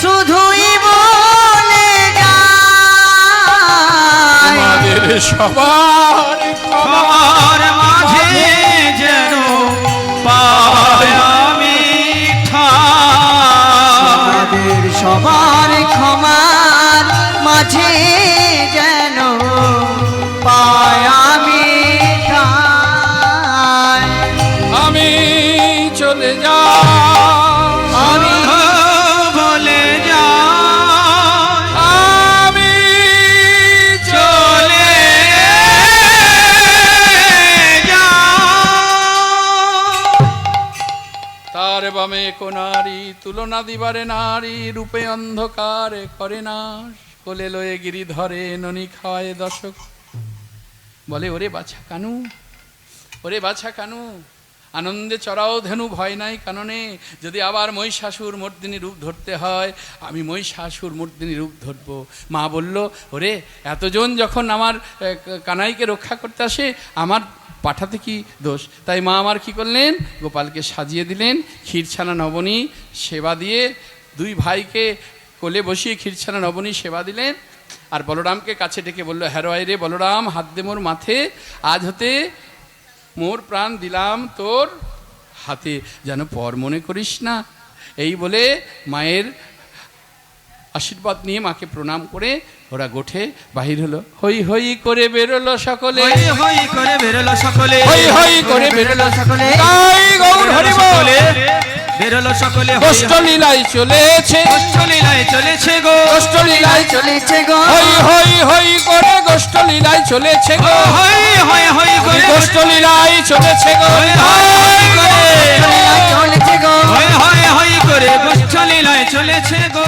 শুধুই বলে যাই। আমাদের সবার সবার মাঝে যেন পাই আমি ঠাঁই। আমাদের সবার ক্ষমার মাঝে যেন পাই আমি ঠাঁই। আমি চলে যাই আমি বলে যাই, আমি চলে যাই। তার বামে কোনারি তুলনা দিবারে নারী রূপে অন্ধকারে করে না, কোলে লয়ে গিরি ধরে ননি খাওয়ায় দশক। বলে ওরে বাছা কানু, ওরে বাছা কানু, আনন্দে চড়াও ধেনু ভয় নাই কাননে। যদি আবার মহিষাসুর মর্দিনী রূপ ধরতে হয়, আমি মহিষাসুর মর্দিনী রূপ ধরবো। মা বলল ওরে এতজন যখন আমার কানাইকে রক্ষা করতে আসে, আমার পাঠাতে কি দোষ? তাই মা আমার কি করলেন, গোপালকে সাজিয়ে দিলেন, ক্ষীরছানা নবনী সেবা দিয়ে দুই ভাইকে কোলে বসিয়ে ক্ষীরছানা নবনী সেবা দিলেন। আর বলরামকে কাছে ডেকে বলল, হ্যারোয় রে বলরাম, হাত দে মোর মাথে, আজ হতে মোর প্রাণ দিলাম তোর হাতে, যেন পর মনে করিস না। এই বলে মায়ের আশীর্বাদ নিয়ে মাকে প্রণাম করে ওরা গোঠে বাহির হলো। হই হই করে বেরোলো সকলে, হই হই করে বেরোলো সকলে, হই হই করে বেরোলো সকলে। তাই গৌর হরি বল। বেরোলো সকলে, অষ্টলীলায় চলেছে, অষ্টলীলায় চলেছে গো, অষ্টলীলায় চলেছে গো হই হই হই করে গোষ্ঠলীলায় চলেছে গো, হই হই হই করে গোষ্ঠলীলায় চলেছে গো, হই হই করে চলেছে গো হই হই হই করে গোষ্ঠলীলায় চলেছে গো।